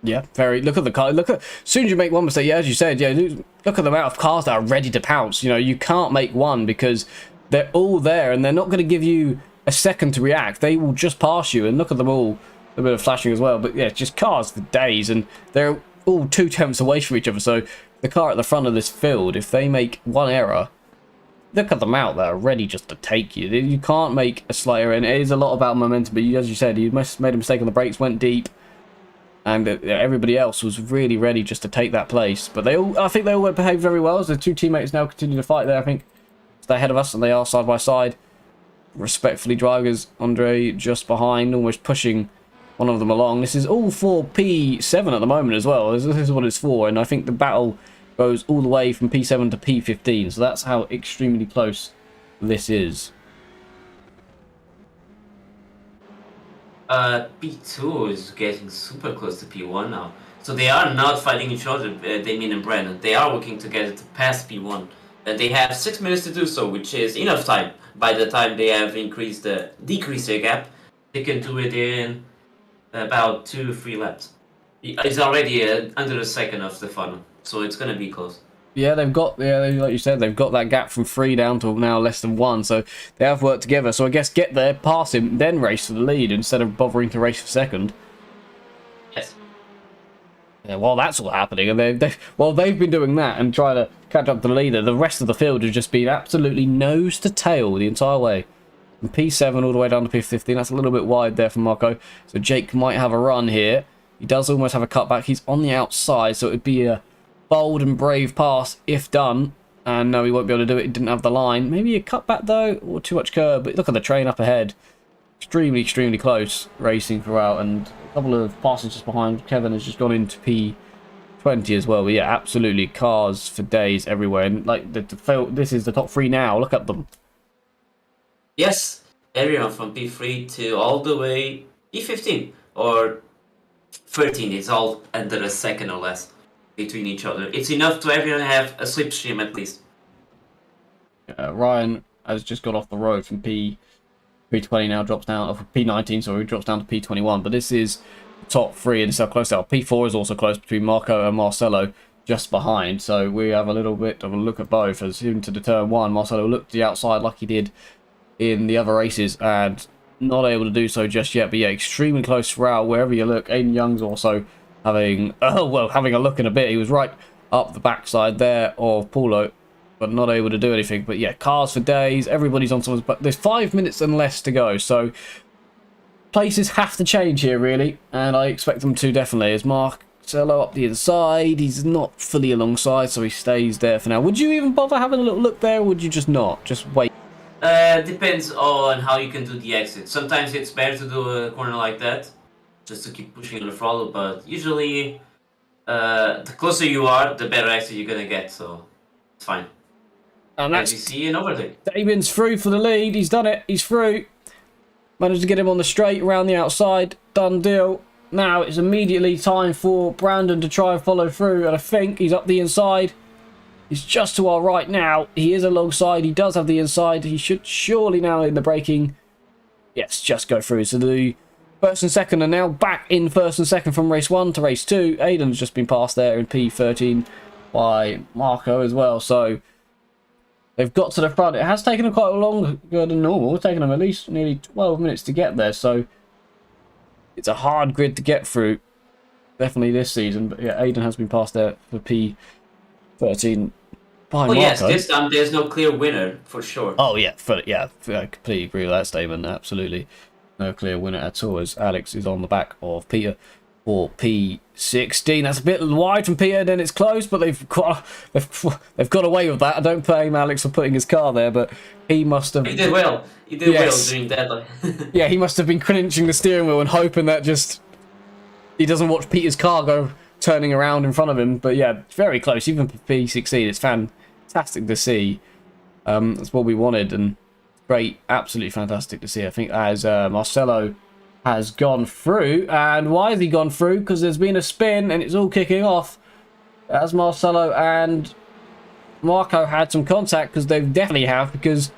Yeah, very. Look at the car. Look at, as soon as you make one mistake, yeah, as you said, yeah, look at the amount of cars that are ready to pounce. You know, you can't make one because they're all there and they're not going to give you a second to react. They will just pass you. And look at them all. A bit of flashing as well, but yeah, just cars for days, and they're all 2 tenths away from each other. So the car at the front of this field, if they make one error, look at them out there ready just to take you. You can't make a slight error, and it is a lot about momentum. But as you said, he made a mistake on the brakes, went deep, and everybody else was really ready just to take that place. But I think they all behaved very well. As the 2 teammates now continue to fight there, I think they're ahead of us, and they are side by side. Respectfully, drivers. Andre just behind, almost pushing one of them along. This is all for P7 at the moment as well. This is what it's for, and I think the battle goes all the way from P7 to P15, so that's how extremely close this is. P2 is getting super close to P1 now. So they are not fighting each other, Damien and Brandon. They are working together to pass P1. And they have 6 minutes to do so, which is enough time. By the time they have decreased their gap, they can do it in about 2-3 laps. It's already under a second of the funnel, so it's gonna be close. Yeah, like you said, they've got that gap from 3 down to now less than 1, so they have worked together. So I guess get there, pass him, then race for the lead instead of bothering to race for second. Yes. Yeah, while that's all happening, and they've been doing that and trying to catch up to the leader, the rest of the field has just been absolutely nose to tail the entire way. From P7 all the way down to P15. That's a little bit wide there for Marco. So Jake might have a run here. He does almost have a cutback. He's on the outside, so it would be a bold and brave pass if done. And no, he won't be able to do it. He didn't have the line. Maybe a cutback though, or too much curb. But look at the train up ahead. Extremely, extremely close racing throughout. And a couple of passes just behind. Kevin has just gone into P20 as well. But yeah, absolutely cars for days everywhere. And like this is the top 3 now. Look at them. Yes, everyone from P3 to all the way P15 or 13. It's all under a second or less between each other. It's enough to everyone have a slipstream at least. Ryan has just got off the road from P20 now, drops down, or P19, sorry, drops down to P21. But this is the top 3, and it's how close they are. P4 is also close between Marco and Marcelo, just behind. So we have a little bit of a look at both. As him to turn 1, Marcelo looked to the outside like he did in the other races, and not able to do so just yet. But yeah, extremely close throughout wherever you look. Aiden Young's also having a look in a bit. He was right up the backside there of Paulo, but not able to do anything. But yeah, cars for days. Everybody's on someone's, but there's 5 minutes and less to go. So places have to change here, really, and I expect them to definitely. As Marcelo up the inside, he's not fully alongside, so he stays there for now. Would you even bother having a little look there, or would you just not? Just wait? Depends on how you can do the exit. Sometimes it's better to do a corner like that, just to keep pushing on the throttle, but usually the closer you are, the better exit you're gonna get, so it's fine. And that's, as you see, an overtake. Damien's through for the lead. He's done it. He's through. Managed to get him on the straight around the outside. Done deal. Now it's immediately time for Brandon to try and follow through, and I think he's up the inside. He's just to our right now. He is alongside. He does have the inside. He should surely now in the braking. Yes, just go through. So the first and second are now back in first and second from race 1 to race 2. Aiden's just been passed there in P13 by Marco as well. So They've got to the front. It has taken them quite longer than normal. It's taken them at least nearly 12 minutes to get there. So it's a hard grid to get through. Definitely this season. But yeah, Aiden has been passed there for P13 by Marco. Yes, this time there's no clear winner for sure. Oh yeah, I completely agree with that statement. Absolutely, no clear winner at all. As Alex is on the back of Peter for P16. That's a bit wide from Peter. Then it's close, but they've got away with that. I don't blame Alex for putting his car there, but he must have. He did well. He did well doing that. Yeah, he must have been clinching the steering wheel and hoping that just he doesn't watch Peter's car go turning around in front of him. But yeah, very close. Even for P16, it's fantastic to see. That's what we wanted, and great, absolutely fantastic to see. I think as Marcelo has gone through, and why has he gone through? Because there's been a spin and it's all kicking off. As Marcelo and Marco had some contact, because they definitely have, because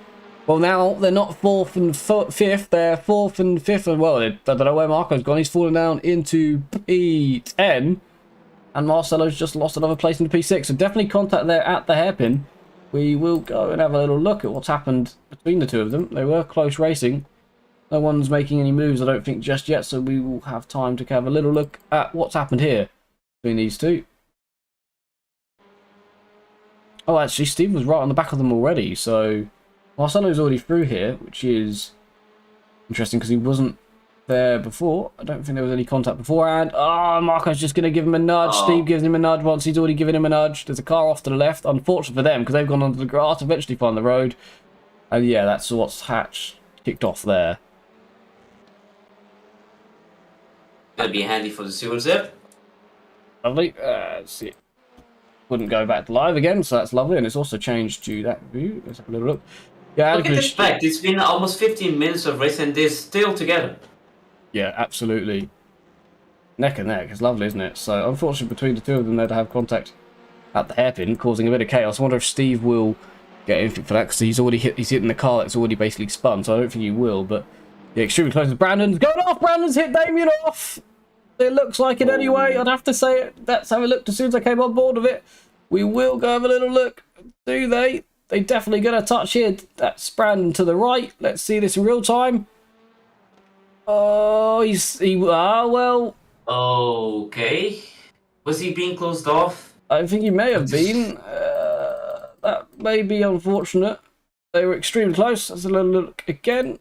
well, now they're not 4th and 5th, they're 4th and 5th, and well, I don't know where Marco's gone. He's fallen down into P10, and Marcelo's just lost another place in the P6, so definitely contact there at the hairpin. We will go and have a little look at what's happened between the two of them. They were close racing. No one's making any moves, I don't think, just yet, so we will have time to have a little look at what's happened here between these two. Oh, actually, Steve was right on the back of them already, so Marcelo's already through here, which is interesting because he wasn't there before. I don't think there was any contact beforehand. Oh, Marco's just going to give him a nudge. Oh. Steve gives him a nudge once. He's already given him a nudge. There's a car off to the left. Unfortunate for them because they've gone onto the grass to eventually find the road. And yeah, that's what's kicked off there. Gonna be handy for the sewer zip. Lovely. Let's see. Wouldn't go back to live again, so that's lovely. And it's also changed to that view. Let's have a little look. Yeah, look at this fact. It's been almost 15 minutes of race and they're still together. Yeah, absolutely. Neck and neck. It's lovely, isn't it? So, unfortunately, between the two of them, they'd have contact at the hairpin, causing a bit of chaos. I wonder if Steve will get anything for that, because he's hitting the car that's already basically spun, so I don't think he will, but yeah, extremely close. Brandon's going off! Brandon's hit Damien off! It looks like it anyway. I'd have to say it. That's how it looked as soon as I came on board of it. We will go have a little look. Do they? They definitely going to touch here. That's Brandon to the right. Let's see this in real time. Oh, well. Okay. Was he being closed off? I think he may have been. That may be unfortunate. They were extremely close. Let's have a little look again.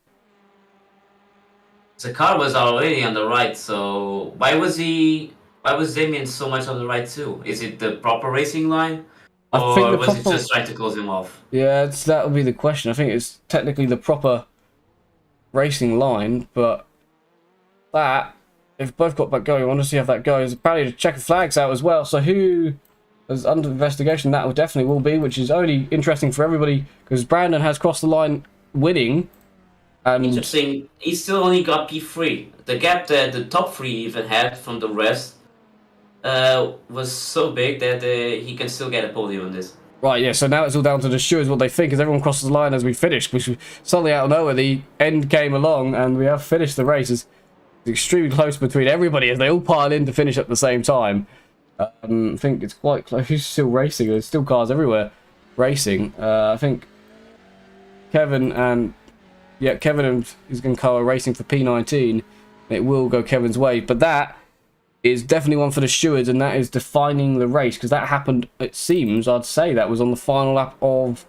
The car was already on the right, so why was Damien so much on the right too? Is it the proper racing line? Or was it just trying to close him off? Yeah, that would be the question. I think it's technically the proper racing line, but they've both got that going. I want to see how that goes. Apparently, to check the flags out as well. So who is under investigation? That will definitely be, which is only interesting for everybody because Brandon has crossed the line winning. And interesting. He still only got P3. The gap that the top three even had from the rest was so big that he can still get a podium on this. Right, yeah, so now it's all down to the stewards what they think as everyone crosses the line as we finish, which suddenly out of nowhere the end came along and we have finished the race. It's extremely close between everybody as they all pile in to finish at the same time. I think it's quite close. Who's still racing? There's still cars everywhere racing. I think Kevin and his car are racing for P19. It will go Kevin's way, but that is definitely one for the stewards, and that is defining the race, because that happened, it seems, I'd say that was on the final lap of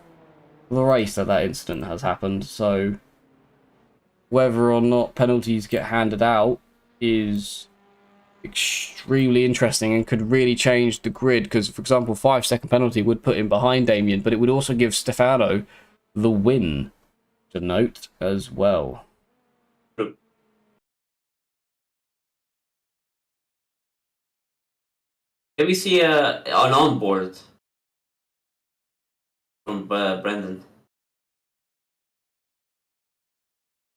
the race that incident has happened. So whether or not penalties get handed out is extremely interesting and could really change the grid, because, for example, 5-second penalty would put him behind Damien, but it would also give Stefano the win, to note as well. Can we see an onboard from Brandon?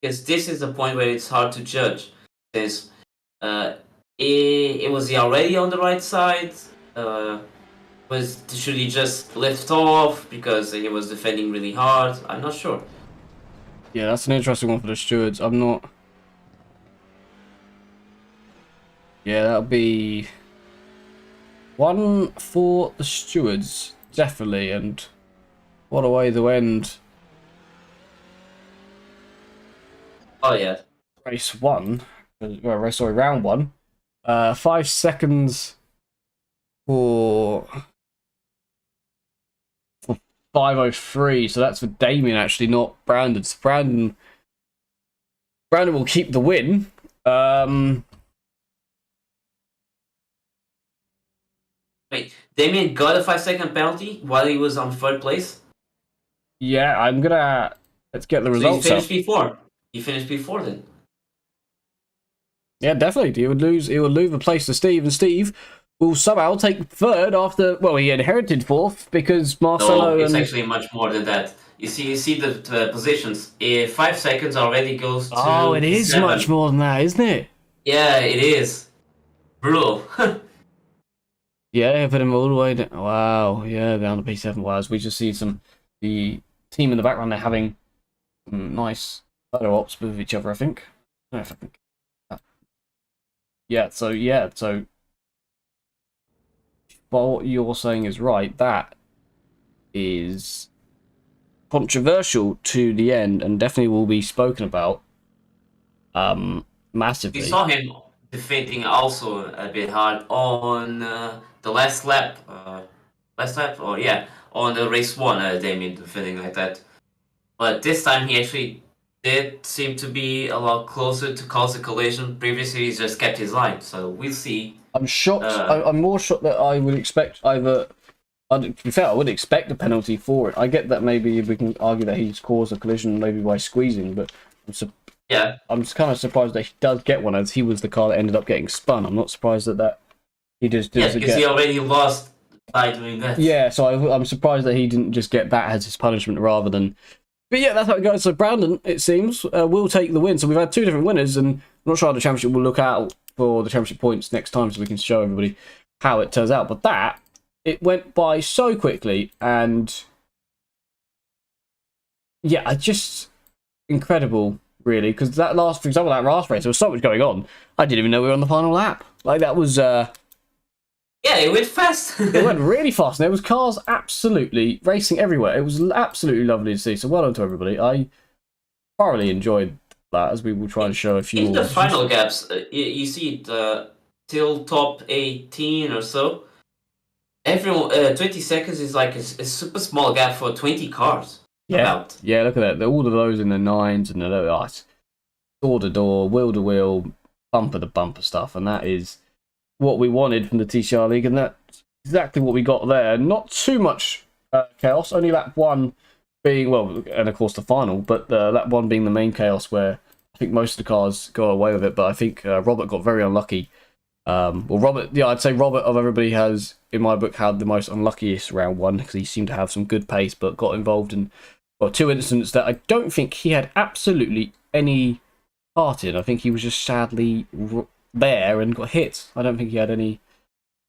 Because this is the point where it's hard to judge. Since was he already on the right side? Should he just lift off because he was defending really hard? I'm not sure. Yeah, that's an interesting one for the stewards. I'm not. Yeah, that'll be one for the stewards, definitely, and What a way to end Oh yeah. race one. Well, sorry, round one. 5 seconds for 5:03. So that's for Damien actually, not Brandon. So Brandon will keep the win. Wait, Damien got a 5-second penalty while he was on third place. Yeah, let's get the So he results finished up. before. He finished before then. Yeah, definitely. He would lose. He would lose the place to Steve, and Steve will somehow take third after. Well, he inherited fourth because No, Marcelo it's and. actually much more than that. You see the positions. 5 seconds already goes Oh, to it is much P7. more than that, isn't it? Yeah, it is brutal. Yeah, put him all the way down. Wow, yeah, down to P7. Wow, as we just see the team in the background, they're having some nice photo ops with each other, I think. I don't know if I can. Yeah, so what you're saying is right. That is controversial to the end and definitely will be spoken about We massively. saw him defending also a bit hard on the last lap. Last lap, or yeah, on the race one, Damien defending like that. But this time he actually did seem to be a lot closer to cause a collision. Previously, he's just kept his line. So we'll see. I'm shocked. Uh, I'm more shocked that I would expect either. To be fair, I would expect a penalty for it. I get that maybe we can argue that he's caused a collision maybe by squeezing, but yeah, I'm kind of surprised that he does get one as he was the car that ended up getting spun. I'm not surprised that he just yeah, doesn't because he get. already lost by doing that. Yeah, so I'm surprised that he didn't just get that as his punishment rather than. But yeah, that's how it goes. So Brandon, it seems, will take the win. So we've had two different winners, and I'm not sure how the championship will look out for the championship points next time, so we can show everybody how it turns out. But that it went by so quickly, and yeah, I just incredible, really, because for example, that last race, there was so much going on. I didn't even know we were on the final lap. Like that was. Yeah, it went fast. It went really fast, and there was cars absolutely racing everywhere. It was absolutely lovely to see. So well done to everybody. I thoroughly enjoyed that, as we will try to show a few In more the positions. final gaps, you see it till top 18 or so. Everyone, 20 seconds is like a super small gap for 20 cars. Yeah, About. yeah. Look at that. All of those in the nines and the door to door, wheel to wheel, bumper to bumper stuff, and that is what we wanted from the TCR League, and that's exactly what we got there. Not too much chaos. Only lap one being well, and of course the final, but lap one being the main chaos where I think most of the cars got away with it. But I think Robert got very unlucky. Well, Robert, yeah, I'd say Robert of everybody has, in my book, had the most unluckiest round one because he seemed to have some good pace, but got involved in two incidents that I don't think he had absolutely any part in. I think he was just sadly there and got hit. I don't think he had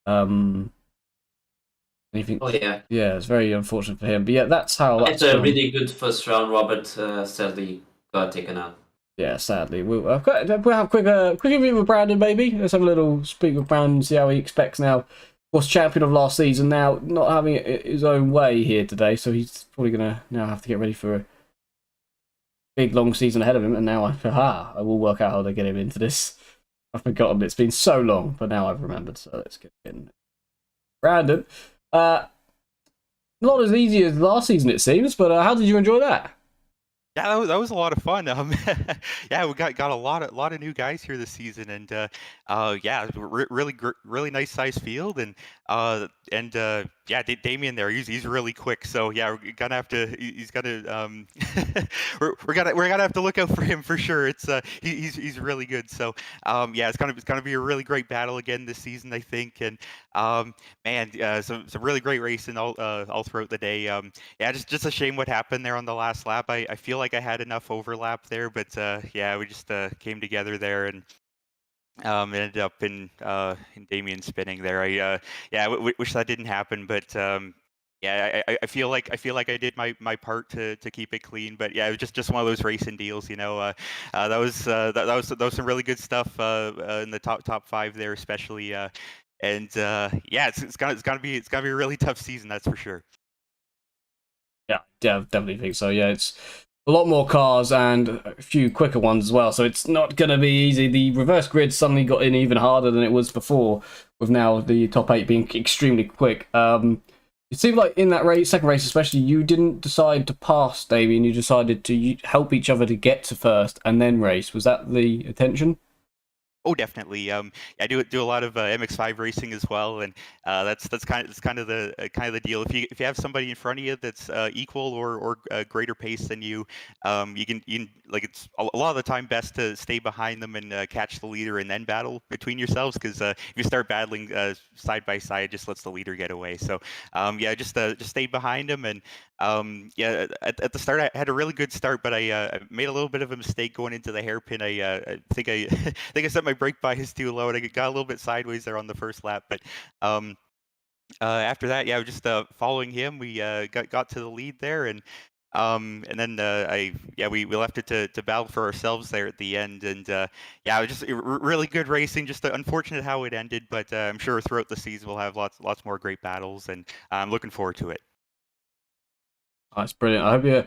um anything. Oh yeah. Yeah, it's very unfortunate for him. But yeah, that's how It's that's a gone. really good first round. Robert sadly got taken out. Yeah, sadly. We'll have a quick review with Brandon, maybe. Let's have a little speak with Brandon, see how he expects now. Of course, champion of last season, now not having it his own way here today, so he's probably going to now have to get ready for a big, long season ahead of him. And now I will work out how to get him into this. I've forgotten. It's been so long, but now I've remembered, so let's get in. Brandon, not as easy as last season, it seems, but how did you enjoy that? Yeah, that was a lot of fun. Yeah, we got a lot of new guys here this season, and yeah, really nice size field, and yeah, Damien there, he's really quick. So yeah, we're gonna have to he's gonna we're gonna have to look out for him for sure. It's he's really good. So yeah, it's gonna be a really great battle again this season, I think, and man, some really great racing all throughout the day. Yeah, just a shame what happened there on the last lap. I feel like I had enough overlap there, but yeah, we just came together there and ended up in Damien spinning there. Yeah, wish that didn't happen, but yeah, I feel like I did my part to keep it clean. But yeah, it was just one of those racing deals, you know. That was some really good stuff in the top five there, especially. And yeah, it's gonna be a really tough season, that's for sure. Yeah, definitely think so. Yeah, it's a lot more cars and a few quicker ones as well. So it's not going to be easy. The reverse grid suddenly got in even harder than it was before, with now the top 8 being extremely quick. It seemed like in that race, second race especially, you didn't decide to pass Davey, and you decided to help each other to get to first and then race. Was that the intention? Oh, definitely. I do a lot of MX5 racing as well, and that's kind of the kind of the deal. If you have somebody in front of you that's equal or greater pace than you, you can like it's a lot of the time best to stay behind them and catch the leader and then battle between yourselves, because if you start battling side by side, it just lets the leader get away. So yeah, just stay behind them. And yeah, at the start, I had a really good start, but I made a little bit of a mistake going into the hairpin. I think I think I set my brake bias too low, and I got a little bit sideways there on the first lap. But after that, yeah, just following him, we got to the lead there, and then we left it to battle for ourselves there at the end. And yeah, it was just really good racing. Just unfortunate how it ended, but I'm sure throughout the season we'll have lots more great battles, and I'm looking forward to it. That's brilliant. I hope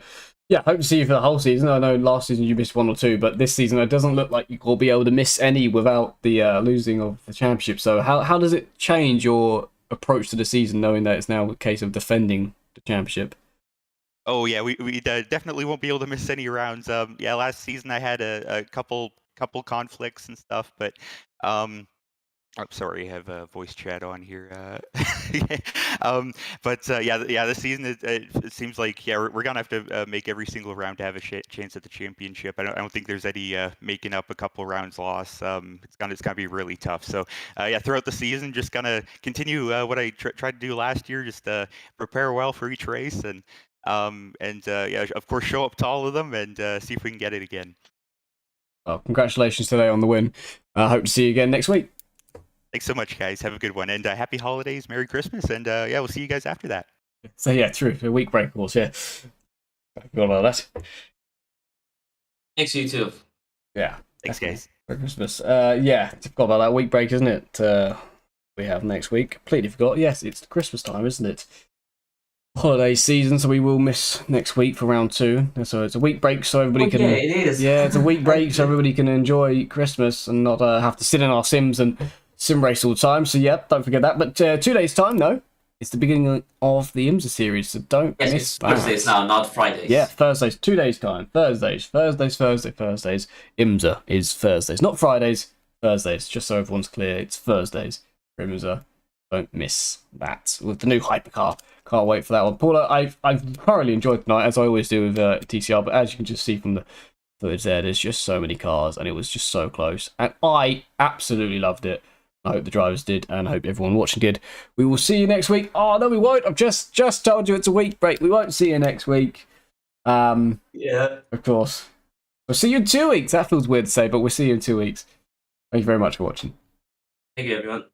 hope to see you for the whole season. I know last season you missed one or two, but this season it doesn't look like you'll be able to miss any without the losing of the championship. So how does it change your approach to the season, knowing that it's now a case of defending the championship? Oh yeah, we definitely won't be able to miss any rounds. Yeah, last season I had a couple conflicts and stuff, but oh, sorry, I have a voice chat on here. But yeah, this season it seems like we're gonna have to make every single round to have a chance at the championship. I don't think there's any making up a couple rounds loss. It's gonna be really tough. So yeah, throughout the season, just gonna continue what I tried to do last year. Just prepare well for each race, and yeah, of course, show up to all of them and see if we can get it again. Well, congratulations today on the win. I hope to see you again next week. Thanks so much, guys. Have a good one, and happy holidays, Merry Christmas, and yeah, we'll see you guys after that. So yeah, true. A week break, of course. Yeah, I forgot about that. Thanks, you too. Yeah. Thanks, guys. For Christmas. Yeah, forgot about that week break, isn't it? We have next week. Completely forgot. Yes, it's Christmas time, isn't it? Holiday season, so we will miss next week for round 2. So it's a week break, so everybody can. Yeah, it is. Yeah, it's a week break, so everybody can enjoy Christmas and not have to sit in our sims and sim race all the time. So yeah, don't forget that. But 2 days time, though, it's the beginning of the IMSA series, so don't Yes, miss it's that. Thursdays now, not Fridays. Yeah, Thursdays. 2 days time. Thursdays. IMSA is Thursdays, not Fridays. Thursdays. Just so everyone's clear, it's Thursdays for IMSA. Don't miss that with the new hypercar. Can't wait for that one. Paula, I've thoroughly enjoyed tonight, as I always do with TCR, but as you can just see from the footage there's just so many cars, and it was just so close. And I absolutely loved it. I hope the drivers did, and I hope everyone watching did. We will see you next week. Oh, no, we won't. I've just told you it's a week break. We won't see you next week. Yeah. Of course. We'll see you in 2 weeks. That feels weird to say, but we'll see you in 2 weeks. Thank you very much for watching. Thank you, everyone.